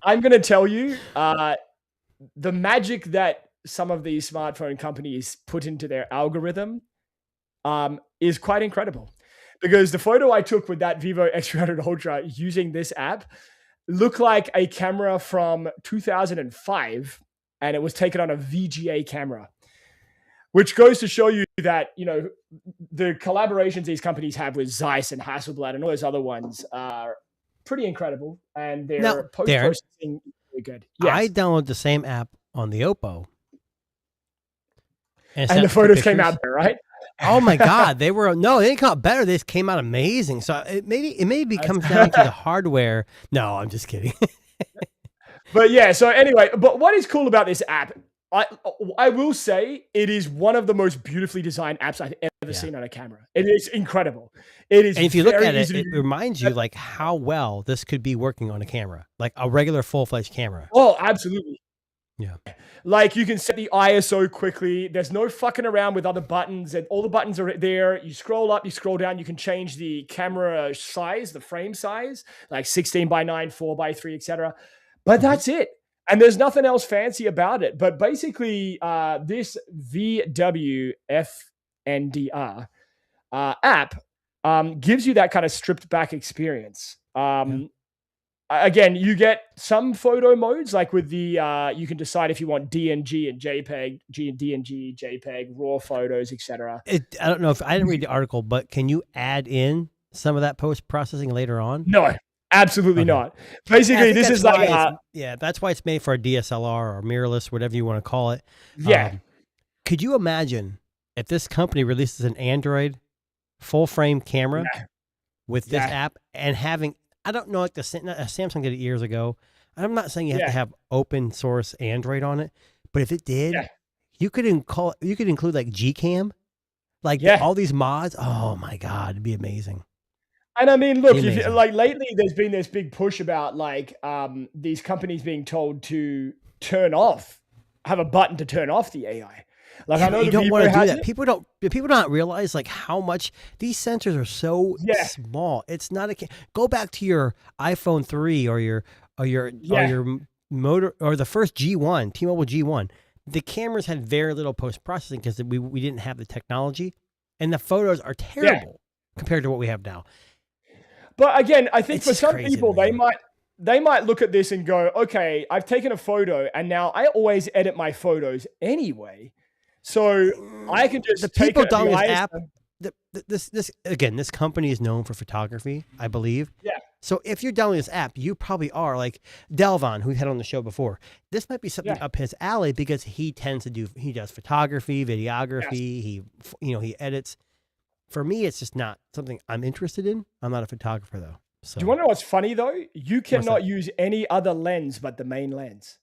I'm going to tell you, the magic that some of these smartphone companies put into their algorithm is quite incredible. Because the photo I took with that Vivo X300 Ultra using this app looked like a camera from 2005, and it was taken on a VGA camera, which goes to show you that, the collaborations these companies have with Zeiss and Hasselblad and all those other ones are pretty incredible, and their post-processing is really good. Yes. I downloaded the same app on the Oppo. And the photos came out there, right? Oh my God. They didn't come out better. They just came out amazing. So it maybe comes down to the hardware. No, I'm just kidding. But yeah, so anyway, but what is cool about this app, I will say it is one of the most beautifully designed apps I've ever seen on a camera. It is incredible. It is. And if you look at it, it reminds you like how well this could be working on a camera, like a regular full-fledged camera. Oh, absolutely. Yeah. Like you can set the ISO quickly. There's no fucking around with other buttons, and all the buttons are there. You scroll up, you scroll down. You can change the camera size, the frame size, like 16:9, 4:3, etc. But that's it. And there's nothing else fancy about it. But basically, this VWFNDR app gives you that kind of stripped back experience. Again, you get some photo modes, like with the you can decide if you want DNG and JPEG, DNG, JPEG, RAW photos, etc. I don't know if I didn't read the article, but can you add in some of that post processing later on? No, absolutely not. Basically, this is like that's why it's made for a DSLR or mirrorless, whatever you want to call it. Yeah. Could you imagine if this company releases an Android full frame camera with this app and having, I don't know, like Samsung did it years ago. I'm not saying you have to have open source Android on it, but if it did, you could include like Gcam, like all these mods. Oh my God, it'd be amazing. And I mean, look, like lately there's been this big push about like these companies being told to have a button to turn off the AI. Like I know you don't want to do that. People don't realize like how much these sensors are so small. It's not go back to your iPhone 3 or your motor or the first G1, T-Mobile G1. The cameras had very little post processing because we didn't have the technology, and the photos are terrible compared to what we have now. But again, I think for some people they might look at this and go, okay, I've taken a photo and now I always edit my photos anyway. So I can just people download this app. This company is known for photography, I believe. Yeah. So if you're downloading this app, you probably are like Delvon, who we had on the show before. This might be something up his alley because he does photography, videography. He edits. For me, it's just not something I'm interested in. I'm not a photographer though. So. Do you want to know what's funny though? You cannot use any other lens but the main lens.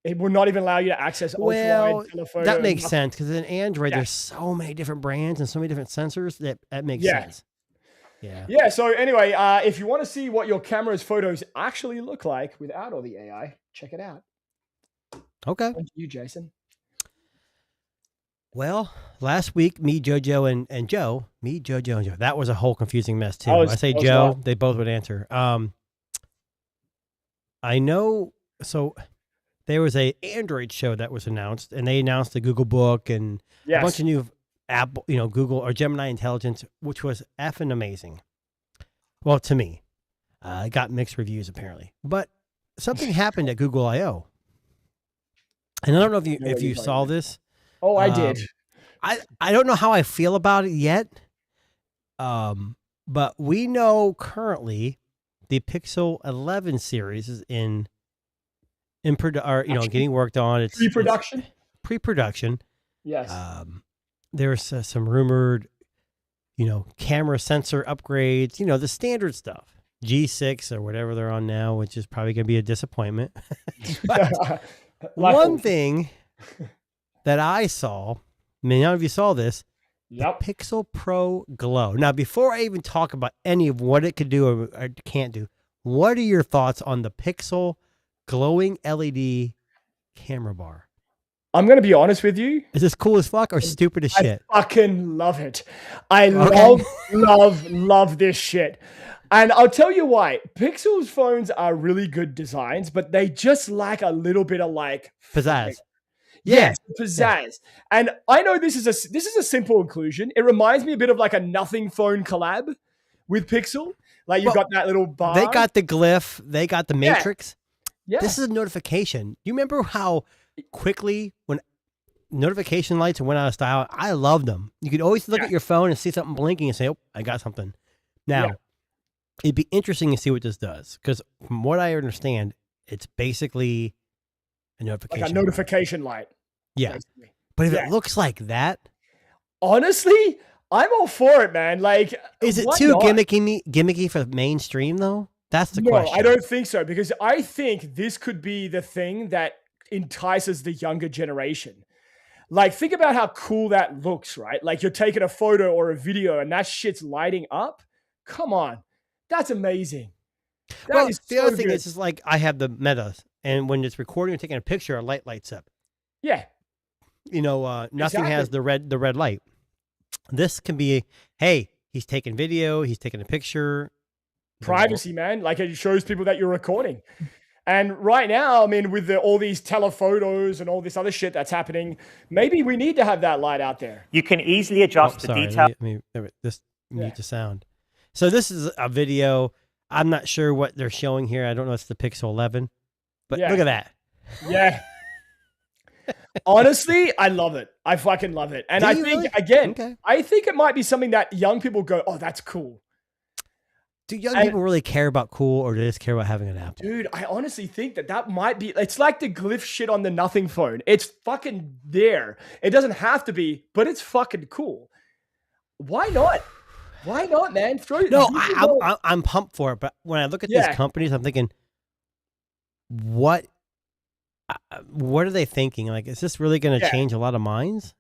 It will not even allow you to access ultra-wide telephoto. That makes sense because in Android, there's so many different brands and so many different sensors that makes sense. Yeah. Yeah. So anyway, if you want to see what your camera's photos actually look like without all the AI, check it out. Okay. On to you, Jason. Well, last week, me, JoJo, and Joe. Me, JoJo, and Joe. That was a whole confusing mess too. I say Joe, they both would answer. I know. So. There was a Android show that was announced, and they announced the Google Book and a bunch of new Apple, Google or Gemini Intelligence, which was effing amazing. Well, to me, it got mixed reviews apparently, but something happened at Google I/O, and I don't know if you saw this. Oh, I did. I don't know how I feel about it yet, but we know currently the Pixel 11 series is getting worked on. It's pre-production. Yes. There's some rumored, camera sensor upgrades. The standard stuff. G6 or whatever they're on now, which is probably going to be a disappointment. But one thing that I saw, none of you saw this. The Pixel Pro Glow. Now, before I even talk about any of what it could do or can't do, what are your thoughts on the Pixel glowing LED camera bar? I'm going to be honest with you. Is this cool as fuck or stupid as shit? I fucking love it. I love this shit. And I'll tell you why. Pixel's phones are really good designs, but they just lack a little bit of like pizzazz. Yes, pizzazz. Yeah. And I know this is a simple inclusion. It reminds me a bit of like a Nothing Phone collab with Pixel. Like you've got that little bar. They got the glyph. They got the matrix. Yeah. This is a notification. You remember how quickly when notification lights went out of style? I loved them. You could always look at your phone and see something blinking and say, "Oh, I got something." Now, it'd be interesting to see what this does because from what I understand, it's basically a notification. Like a notification light. Yeah. Basically. But if it looks like that, honestly, I'm all for it, man. Like, is it too gimmicky for mainstream though? That's the question. No, I don't think so because I think this could be the thing that entices the younger generation. Like, think about how cool that looks, right? Like you're taking a photo or a video and that shit's lighting up. Come on. That's amazing. The other thing is like I have the Meta and when it's recording or taking a picture, a light lights up. Yeah. Nothing has the red light. This can be, hey, he's taking video, he's taking a picture. Privacy, man. Like it shows people that you're recording. And right now, I mean, with all these telephotos and all this other shit that's happening, maybe we need to have that light out there. You can easily adjust the detail. Just mute the sound. So this is a video. I'm not sure what they're showing here. I don't know if it's the Pixel 11, but look at that. Yeah. Honestly, I love it. I fucking love it. And I think, again, I think it might be something that young people go, oh, that's cool. Do young people really care about cool, or do they just care about having an Apple? Dude, I honestly think that might be, it's like the glyph shit on the nothing phone. It's fucking there. It doesn't have to be, but it's fucking cool. Why not? Why not, man? I'm pumped for it, but when I look at these companies, I'm thinking, what are they thinking? Like, is this really going to change a lot of minds?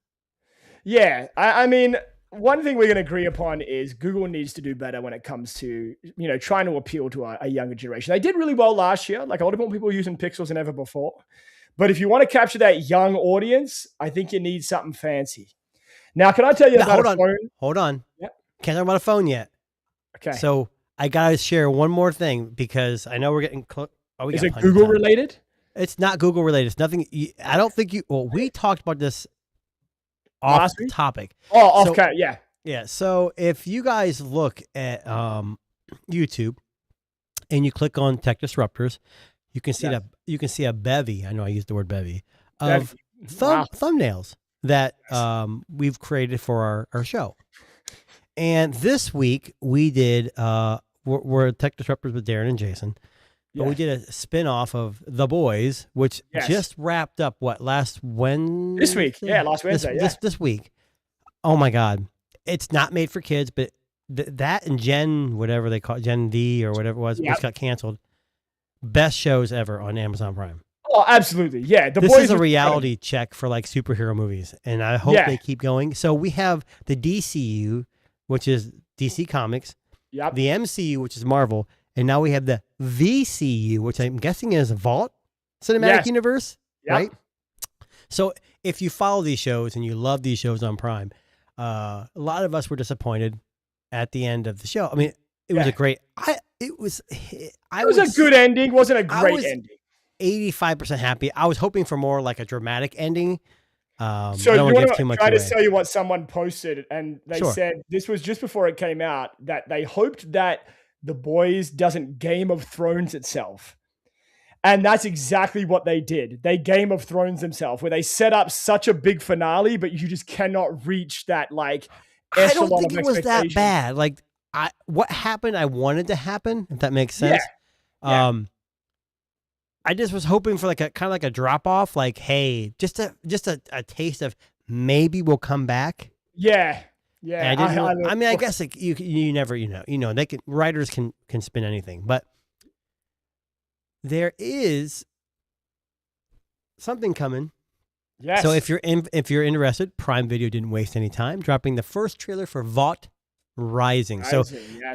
Yeah, I mean, one thing we're going to agree upon is Google needs to do better when it comes to, trying to appeal to a younger generation. They did really well last year. Like a lot of more people using Pixels than ever before. But if you want to capture that young audience, I think you need something fancy. Now, can I tell you about a phone? Hold on. Yep. Can't talk about a phone yet. Okay. So I got to share one more thing because I know we're getting close. Is it Google related? It's not Google related. It's nothing. I don't think we talked about this off topic. Oh, okay. Yeah. Yeah. So if you guys look at YouTube and you click on Tech Disruptors, you can see a bevy. I know I used the word bevy of thumbnails that we've created for our show. And this week we did we're Tech Disruptors with Darren and Jason. But we did a spin-off of The Boys, which just wrapped up last Wednesday? This week. Yeah, last Wednesday. This week. Oh my God. It's not made for kids, but that and whatever they call it, Gen V or whatever it was, which got canceled. Best shows ever on Amazon Prime. Oh, absolutely. Yeah. This is a reality check for like superhero movies, and I hope they keep going. So we have the DCU, which is DC Comics, the MCU, which is Marvel, and now we have the VCU, which I'm guessing is Vault Cinematic Universe, right? So if you follow these shows and you love these shows on Prime, a lot of us were disappointed at the end of the show. I mean, it was a great. It was a good ending. Wasn't a great ending. 85% happy. I was hoping for more like a dramatic ending. So I don't want to give too much away. To tell you what someone posted, and they said this was just before it came out that they hoped that The Boys doesn't Game of Thrones itself. And that's exactly what they did. They Game of Thrones themselves, where they set up such a big finale, but you just cannot reach that like echelon of expectation. I don't think it was that bad. Like what happened, I wanted to happen, if that makes sense. Yeah. I just was hoping for like a kind of like a drop off, like, hey, just a taste of maybe we'll come back. Yeah. Yeah. I mean, I guess like you never, they can, writers can spin anything, but there is something coming. Yes. So if you're interested, Prime Video didn't waste any time dropping the first trailer for Vault Rising. So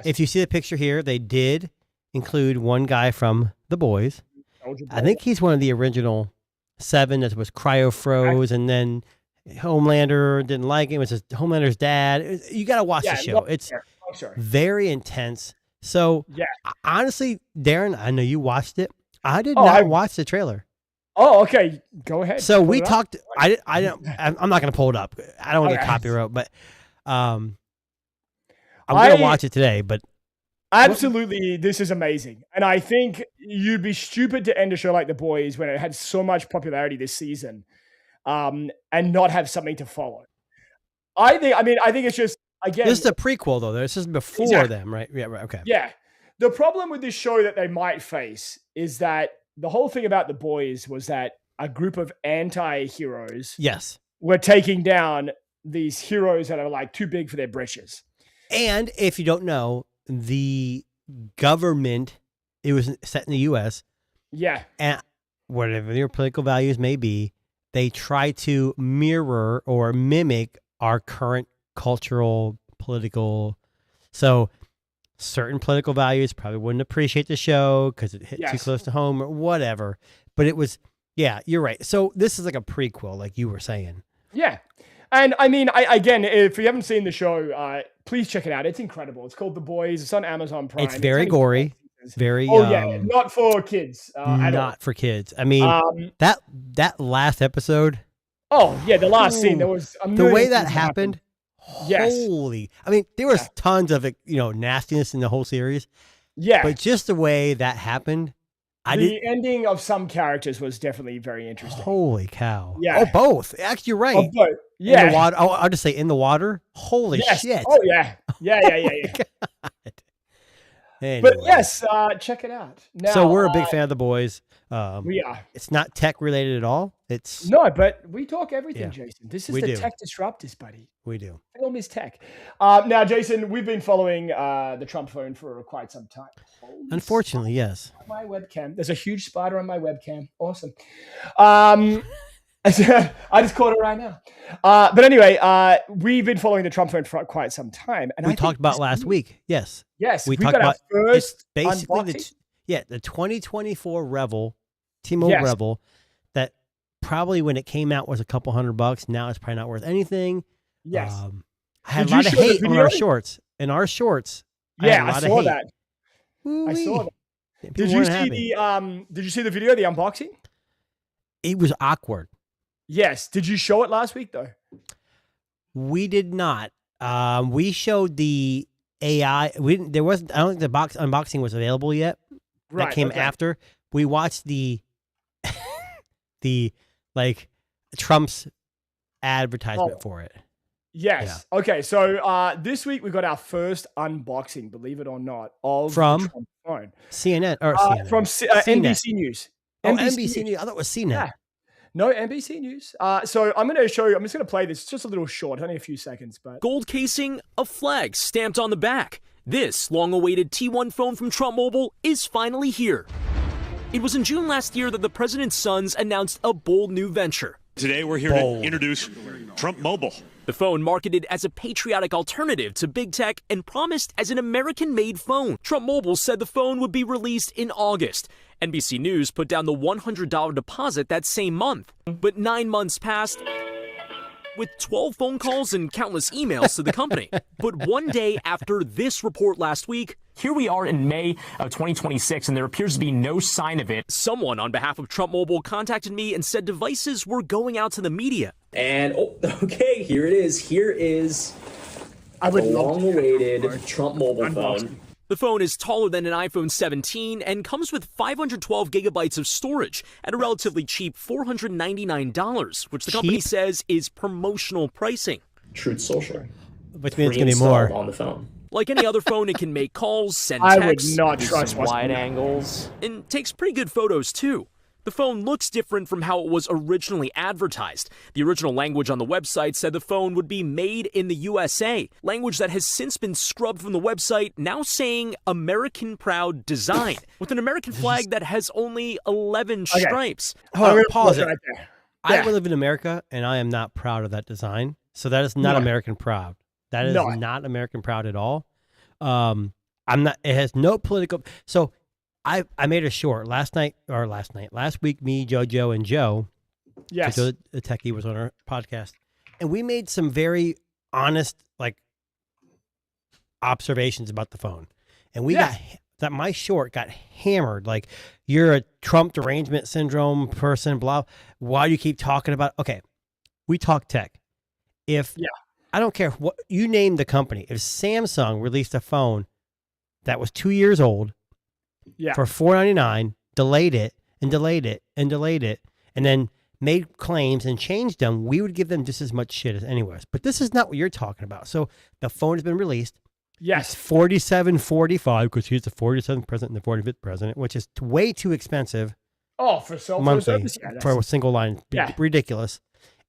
if you see the picture here, they did include one guy from The Boys. I think he's one of the original 7 that was cryo-froze, and then Homelander didn't like him. It was just Homelander's dad. You got to watch the show. It's very intense. So honestly, Darren, I know you watched it. I did not watch the trailer. Oh, okay. Go ahead. So we talked. I'm not going to pull it up. I don't want to get copyright, but I'm going to watch it today. But absolutely, this is amazing. And I think you'd be stupid to end a show like The Boys when it had so much popularity this season, and not have something to follow. I think it's just, again, this is a prequel though. This is before them, right? Yeah, right. Okay. Yeah. The problem with this show that they might face is that the whole thing about The Boys was that a group of anti-heroes were taking down these heroes that are like too big for their britches. And if you don't know, the government, it was set in the U.S. Yeah. And whatever their political values may be, they try to mirror or mimic our current cultural, political. So certain political values probably wouldn't appreciate the show because it hit too close to home or whatever. but it was, yeah, you're right. So this is like a prequel, like you were saying. Yeah. And I mean, again, if you haven't seen the show, please check it out. It's incredible. It's called The Boys. It's on Amazon Prime. It's very gory. Very. Not for kids. Not for kids. I mean, that last episode. Oh yeah, the last scene. There was the way that happened. Yes. Holy. I mean, there was tons of nastiness in the whole series. Yeah. But just the way that happened. The ending of some characters was definitely very interesting. Holy cow. Yeah. Oh, both. Actually, you're right. Oh, both. Yeah. In the water. I'll just say in the water. Holy shit. Oh, yeah. Yeah. Anyway. But yes, check it out. Now, so we're a big fan of The Boys. We are. It's not tech related at all. It's no, but we talk everything, Jason. This is the Tech Disruptors, buddy. We do. Film is tech. Now, Jason, we've been following the Trump phone for quite some time. Unfortunately, yes. My webcam. There's a huge spider on my webcam. Awesome. I just caught it right now. But anyway, we've been following the Trump phone for quite some time. And we talked about last week. Yes. Yes. We talked about first basically the 2024 Revel, T-Mobile Revel, that probably when it came out was a couple $100. Now it's probably not worth anything. Yes. I had a lot of hate on our shorts. In our shorts. Yeah, I saw that. Ooh-wee. I saw that. Did you see the video, the unboxing? It was awkward. Yes. Did you show it last week though? We did not. We showed the AI. There wasn't. I don't think the unboxing was available yet. Right. That came after. We watched the Trump's advertisement for it. Yes. Yeah. Okay. So this week we got our first unboxing, believe it or not, of from the Trump phone. CNN or CNN. From NBC News. Oh, NBC News. I thought it was CNET. Yeah. No, NBC News. So I'm going to show you. I'm just going to play this. It's just a little short, only a few seconds. But gold casing, a flag stamped on the back. This long-awaited T1 phone from Trump Mobile is finally here. It was in June last year that the president's sons announced a bold new venture. Today we're here to introduce Trump Mobile. The phone, marketed as a patriotic alternative to big tech and promised as an American-made phone. Trump Mobile said the phone would be released in August. NBC News put down the $100 deposit that same month. But 9 months passed, with 12 phone calls and countless emails to the company. But one day after this report last week, here we are in May of 2026, and there appears to be no sign of it. Someone on behalf of Trump Mobile contacted me and said devices were going out to the media. And, okay, here it is. Here is the long-awaited Trump Mobile phone. The phone is taller than an iPhone 17 and comes with 512 gigabytes of storage at a relatively cheap $499, which the company says is promotional pricing. Truth Social. Which means it's going to be more on the phone. Like any other phone, it can make calls, send texts, I would not trust wide angles, and takes pretty good photos too. The phone looks different from how it was originally advertised. The original language on the website said the phone would be made in the USA, language that has since been scrubbed from the website, now saying American Proud Design, with an American flag that has only 11 stripes. Hold on, pause it. Right there. I live in America, and I am not proud of that design. So that is not American Proud. That is not American Proud at all. I'm not. It has no political. So I made a short last week. Me, JoJo, and Joe. Yes. Joe, the techie, was on our podcast, and we made some very honest, observations about the phone. And we got that. My short got hammered. Like, you're a Trump derangement syndrome person. Blah. Why do you keep talking about? Okay, we talk tech. I don't care what you name the company. If Samsung released a phone that was 2 years old for $499, delayed it, and then made claims and changed them, we would give them just as much shit as anyone else. But this is not what you're talking about. So the phone has been released. Yes. It's $47.45 because he's the 47th president and the 45th president, which is way too expensive. Oh, for service? For a single line. Ridiculous.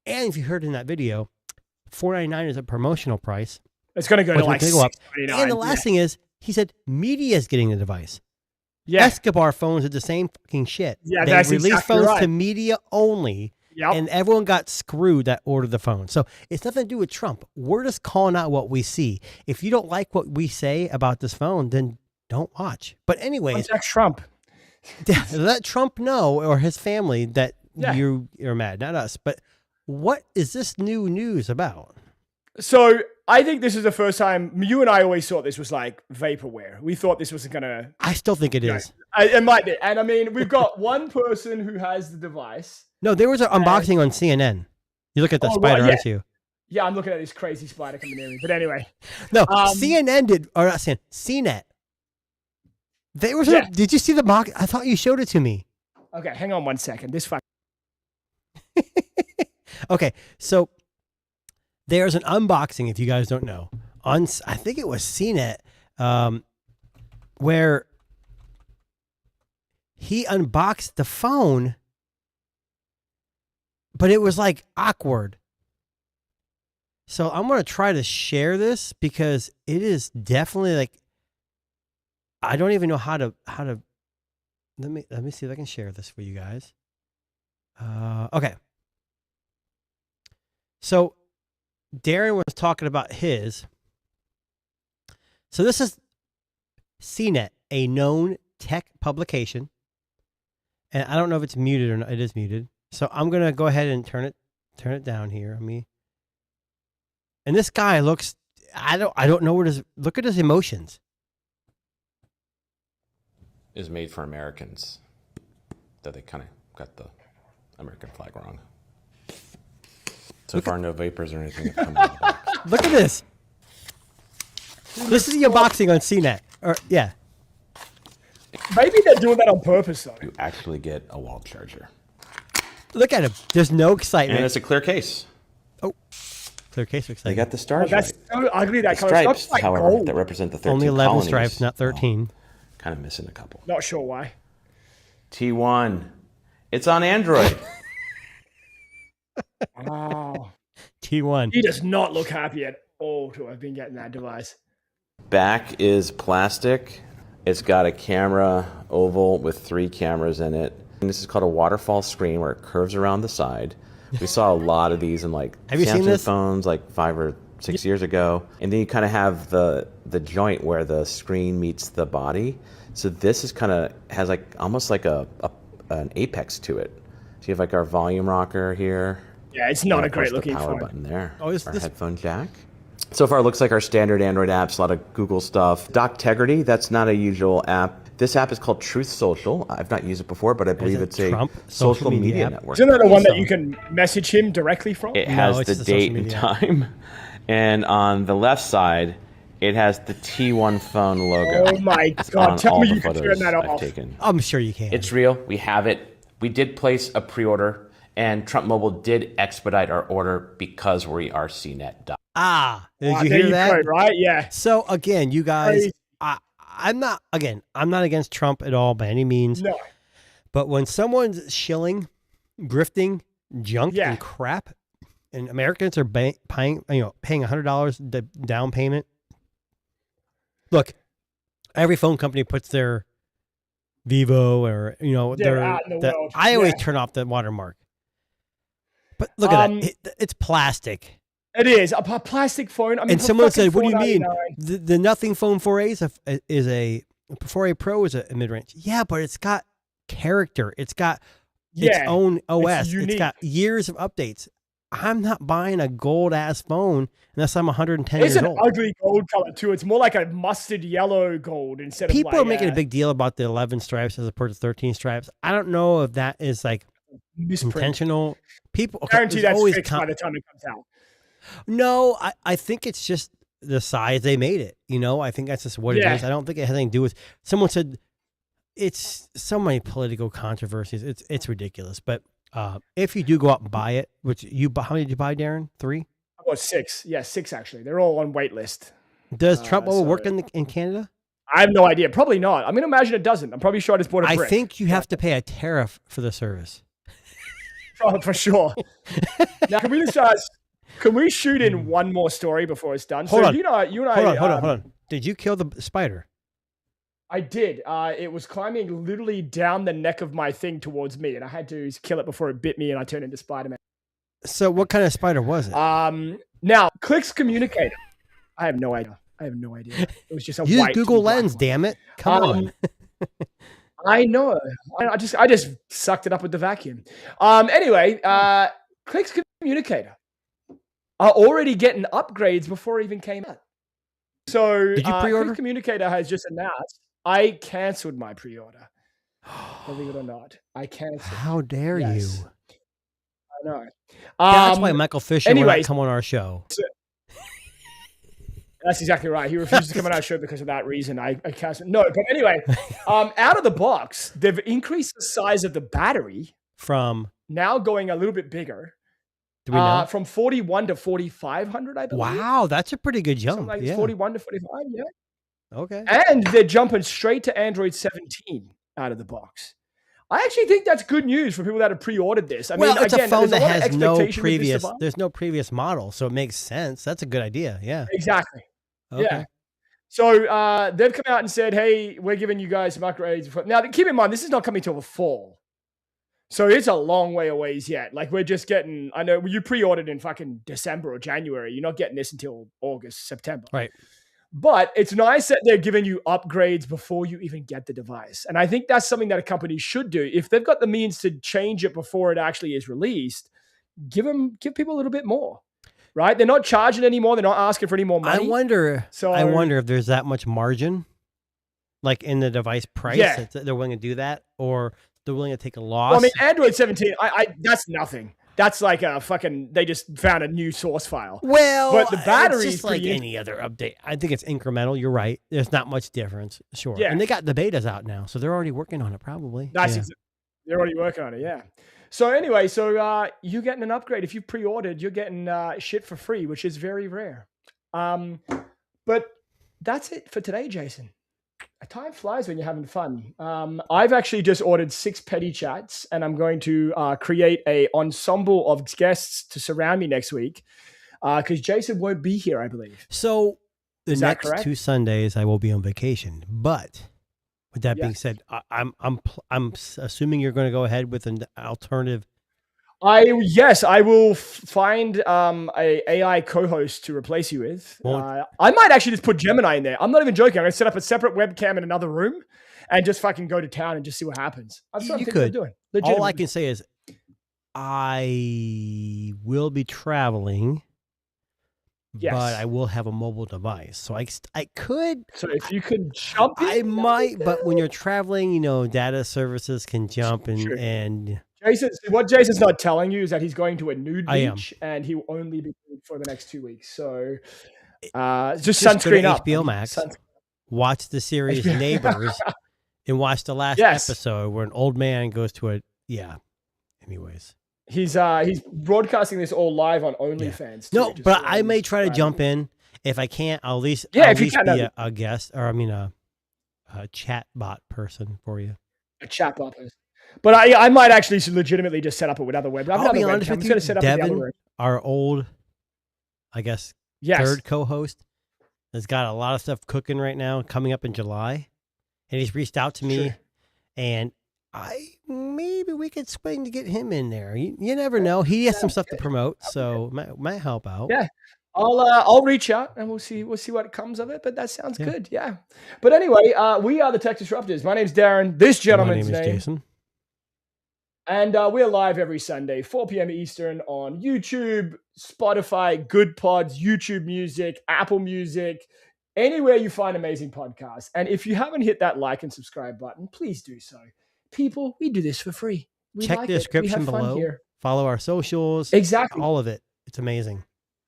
And if you heard in that video, $499 is a promotional price. It's going to go to like $699. And the last thing is, he said media is getting the device. Yeah. Escobar phones are the same fucking shit. Yeah, they released phones to media only, and everyone got screwed that ordered the phone. So it's nothing to do with Trump. We're just calling out what we see. If you don't like what we say about this phone, then don't watch. But anyways, contact Trump. Let Trump know or his family that you're mad, not us. But what is this new news about? So I think this is the first time you and I always thought this was like vaporware. We thought this was gonna. I still think it is. It might be, and I mean, we've got one person who has the device. No, there was an unboxing on CNN. You look at the spider, aren't you? Yeah, I'm looking at this crazy spider coming near me. But anyway, no, CNN did, or not CNN, CNET. They were. Did you see the mock? I thought you showed it to me. Okay, hang on 1 second. This fuck. Okay, so there's an unboxing, if you guys don't know, on I think it was CNET, where he unboxed the phone, but it was like awkward. So I'm gonna try to share this because it is definitely like I don't even know how to let me see if I can share this for you guys. Okay. So Darren was talking about his. So this is CNET, a known tech publication. And I don't know if it's muted or not. It is muted. So I'm going to go ahead and turn it down here. And this guy looks, I don't know what his, look at his emotions. Is made for Americans. That they kind of got the American flag wrong. So far, no vapors or anything have come out of the box. Look at this. This is the unboxing on CNET. Or yeah. Maybe they're doing that on purpose, though. You actually get a wall charger. Look at him. There's no excitement. And it's a clear case. Oh, clear case. Exciting. They got the stars that's right. So ugly. That the color stripes, like however, gold. that represent the 13 Only 11 colonies. stripes, not 13. Kind of missing a couple. Not sure why. T1. It's on Android. Wow. T1. He does not look happy at all to have been getting that device. Back is plastic. It's got a camera oval with 3 cameras in it. And this is called a waterfall screen where it curves around the side. We saw a lot of these in like have you seen Samsung this? phones like 5 or 6 years ago. And then you kind of have the joint where the screen meets the body. So this is kind of has like almost like an apex to it. So you have like our volume rocker here. Yeah, it's not and a of course great looking the power phone. button there. Oh, is our this headphone jack. So far, it looks like our standard Android apps, a lot of Google stuff. Doctegrity, that's not a usual app. This app is called Truth Social. I've not used it before, but I believe it's a Trump social media network. Isn't that the one that you can message him directly from? It has the date and time. And on the left side, it has the T1 phone logo. Oh my God, tell me you can turn that I've off. taken. I'm sure you can. It's real. We have it. We did place a pre-order, and Trump Mobile did expedite our order because we are CNET. Ah, did you hear that? Go, right? Yeah. So again, you guys, I'm not against Trump at all by any means. No. But when someone's shilling, grifting, junk and crap, and Americans are paying $100 the down payment. Look, every phone company puts their Vivo or I always turn off the watermark. But look at that. It's plastic. It is a plastic phone. I mean, and someone said, "What do you mean? $499. The Nothing Phone 4A is a 4A Pro is a mid-range. Yeah, but it's got character. It's got its own OS. It's got years of updates. I'm not buying a gold ass phone unless I'm 110 years old. It's an ugly gold color too. It's more like a mustard yellow gold instead of. People are making a big deal about the 11 stripes as opposed to 13 stripes. I don't know if that is like intentional. People guarantee that's fixed by the time it comes out. No, I think it's just the size they made it. I think that's just what it is. I don't think it has anything to do with. Someone said it's so many political controversies. It's ridiculous. But if you do go out and buy it, how many did you buy, Darren? 3? I bought 6. Yeah, 6 actually. They're all on wait list. Does Trump work in Canada? I have no idea. Probably not. I'm going to imagine it doesn't. I'm probably sure I just bought a brick. I think you have to pay a tariff for the service. Oh, for sure. Now, can we shoot in one more story before it's done? Hold on. You and I. Hold on. Did you kill the spider? I did. It was climbing literally down the neck of my thing towards me, and I had to kill it before it bit me, and I turned into Spider-Man. So, what kind of spider was it? Now, Click's communicator. I have no idea. It was just a Use white Google Lens, damn it! Come on. I know. I just sucked it up with the vacuum. Anyway, Clicks Communicator are already getting upgrades before it even came out. So did you pre-order? Clicks Communicator has just announced. I canceled my pre-order. Believe it or not, I canceled. How dare you? I know. That's why Michael Fisher will not come on our show. That's exactly right. He refuses to come on our show because of that reason. I canceled. No, but anyway, out of the box, they've increased the size of the battery from now going a little bit bigger. Do we know? From 41 to 4,500, I believe. Wow, that's a pretty good jump. Like 41 to 45, yeah. Okay. And they're jumping straight to Android 17 out of the box. I actually think that's good news for people that have pre-ordered this. I mean, it's again, a phone that has there's no previous model, so it makes sense. That's a good idea. Yeah. Exactly. Okay. Yeah. So they've come out and said, hey, we're giving you guys some upgrades. Now, keep in mind, this is not coming till the fall. So it's a long way away yet. Like, we're just getting, I know you pre-ordered in fucking December or January. You're not getting this until August, September. Right. But it's nice that they're giving you upgrades before you even get the device. And I think that's something that a company should do. If they've got the means to change it before it actually is released, give people a little bit more. Right? They're not charging anymore. They're not asking for any more money. I wonder if there's that much margin, like in the device price, that they're willing to do that, or they're willing to take a loss. Well, I mean, Android 17, that's nothing. That's like a fucking, they just found a new source file. Well, but the battery is like any other update. I think it's incremental. You're right. There's not much difference. Sure. Yeah. And they got the betas out now, so they're already working on it probably. They're already working on it. Yeah. So anyway, you're getting an upgrade. If you pre-ordered, you're getting shit for free, which is very rare. But that's it for today, Jason. Time flies when you're having fun. I've actually just ordered 6 petty chats, and I'm going to create a ensemble of guests to surround me next week because Jason won't be here, I believe. So the next 2 Sundays, I will be on vacation. But with that being said, I'm assuming you're going to go ahead with an alternative. I will find a AI co-host to replace you with. I might actually just put Gemini in there. I'm not even joking. I'm going to set up a separate webcam in another room and just fucking go to town and just see what happens. That's what I'm thinking of doing. All I can say is I will be traveling, but I will have a mobile device. So I could. So if you could jump in, I might, but when you're traveling, data services can jump and what Jason's not telling you is that he's going to a nude beach and he will only be for the next 2 weeks. So just sunscreen up. HBO Max, watch the series Neighbors, and watch the last episode where an old man goes to anyways. He's broadcasting this all live on OnlyFans. No, but I may try to jump in. If I can't, I'll at least be a guest, or a chat bot person for you. A chat bot person. But I might actually legitimately just set up it with other web. I'll be honest with you, Devin, our old, I guess, third co-host, has got a lot of stuff cooking right now, coming up in July, and he's reached out to me, and maybe we could swing to get him in there. You never know. He has some stuff to promote, so might help out. Yeah. I'll reach out and we'll see what comes of it. But that sounds good. Yeah. But anyway, we are the Tech Disruptors. My name's Darren. This gentleman's name is Jason. And we're live every Sunday, 4 p.m. Eastern on YouTube, Spotify, Good Pods, YouTube Music, Apple Music, anywhere you find amazing podcasts. And if you haven't hit that like and subscribe button, please do so. People, we do this for free. Check the description below. Follow our socials. Exactly. All of it. It's amazing.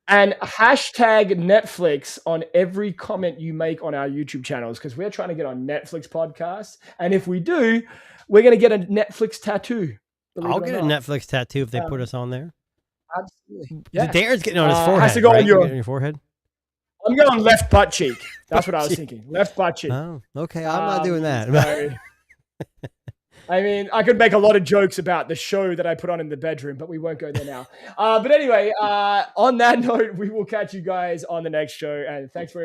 And hashtag Netflix on every comment you make on our YouTube channels because we're trying to get on Netflix podcasts. And if we do, we're going to get a Netflix tattoo. I'll get a Netflix tattoo if they put us on there. Absolutely. Yeah. Darren's getting on his forehead. Has to go on your forehead. I'm going left butt cheek. That's what I was thinking. Left butt cheek. Oh, okay. I'm not doing that. I mean, I could make a lot of jokes about the show that I put on in the bedroom, but we won't go there now. But anyway, on that note, we will catch you guys on the next show. And thanks very much.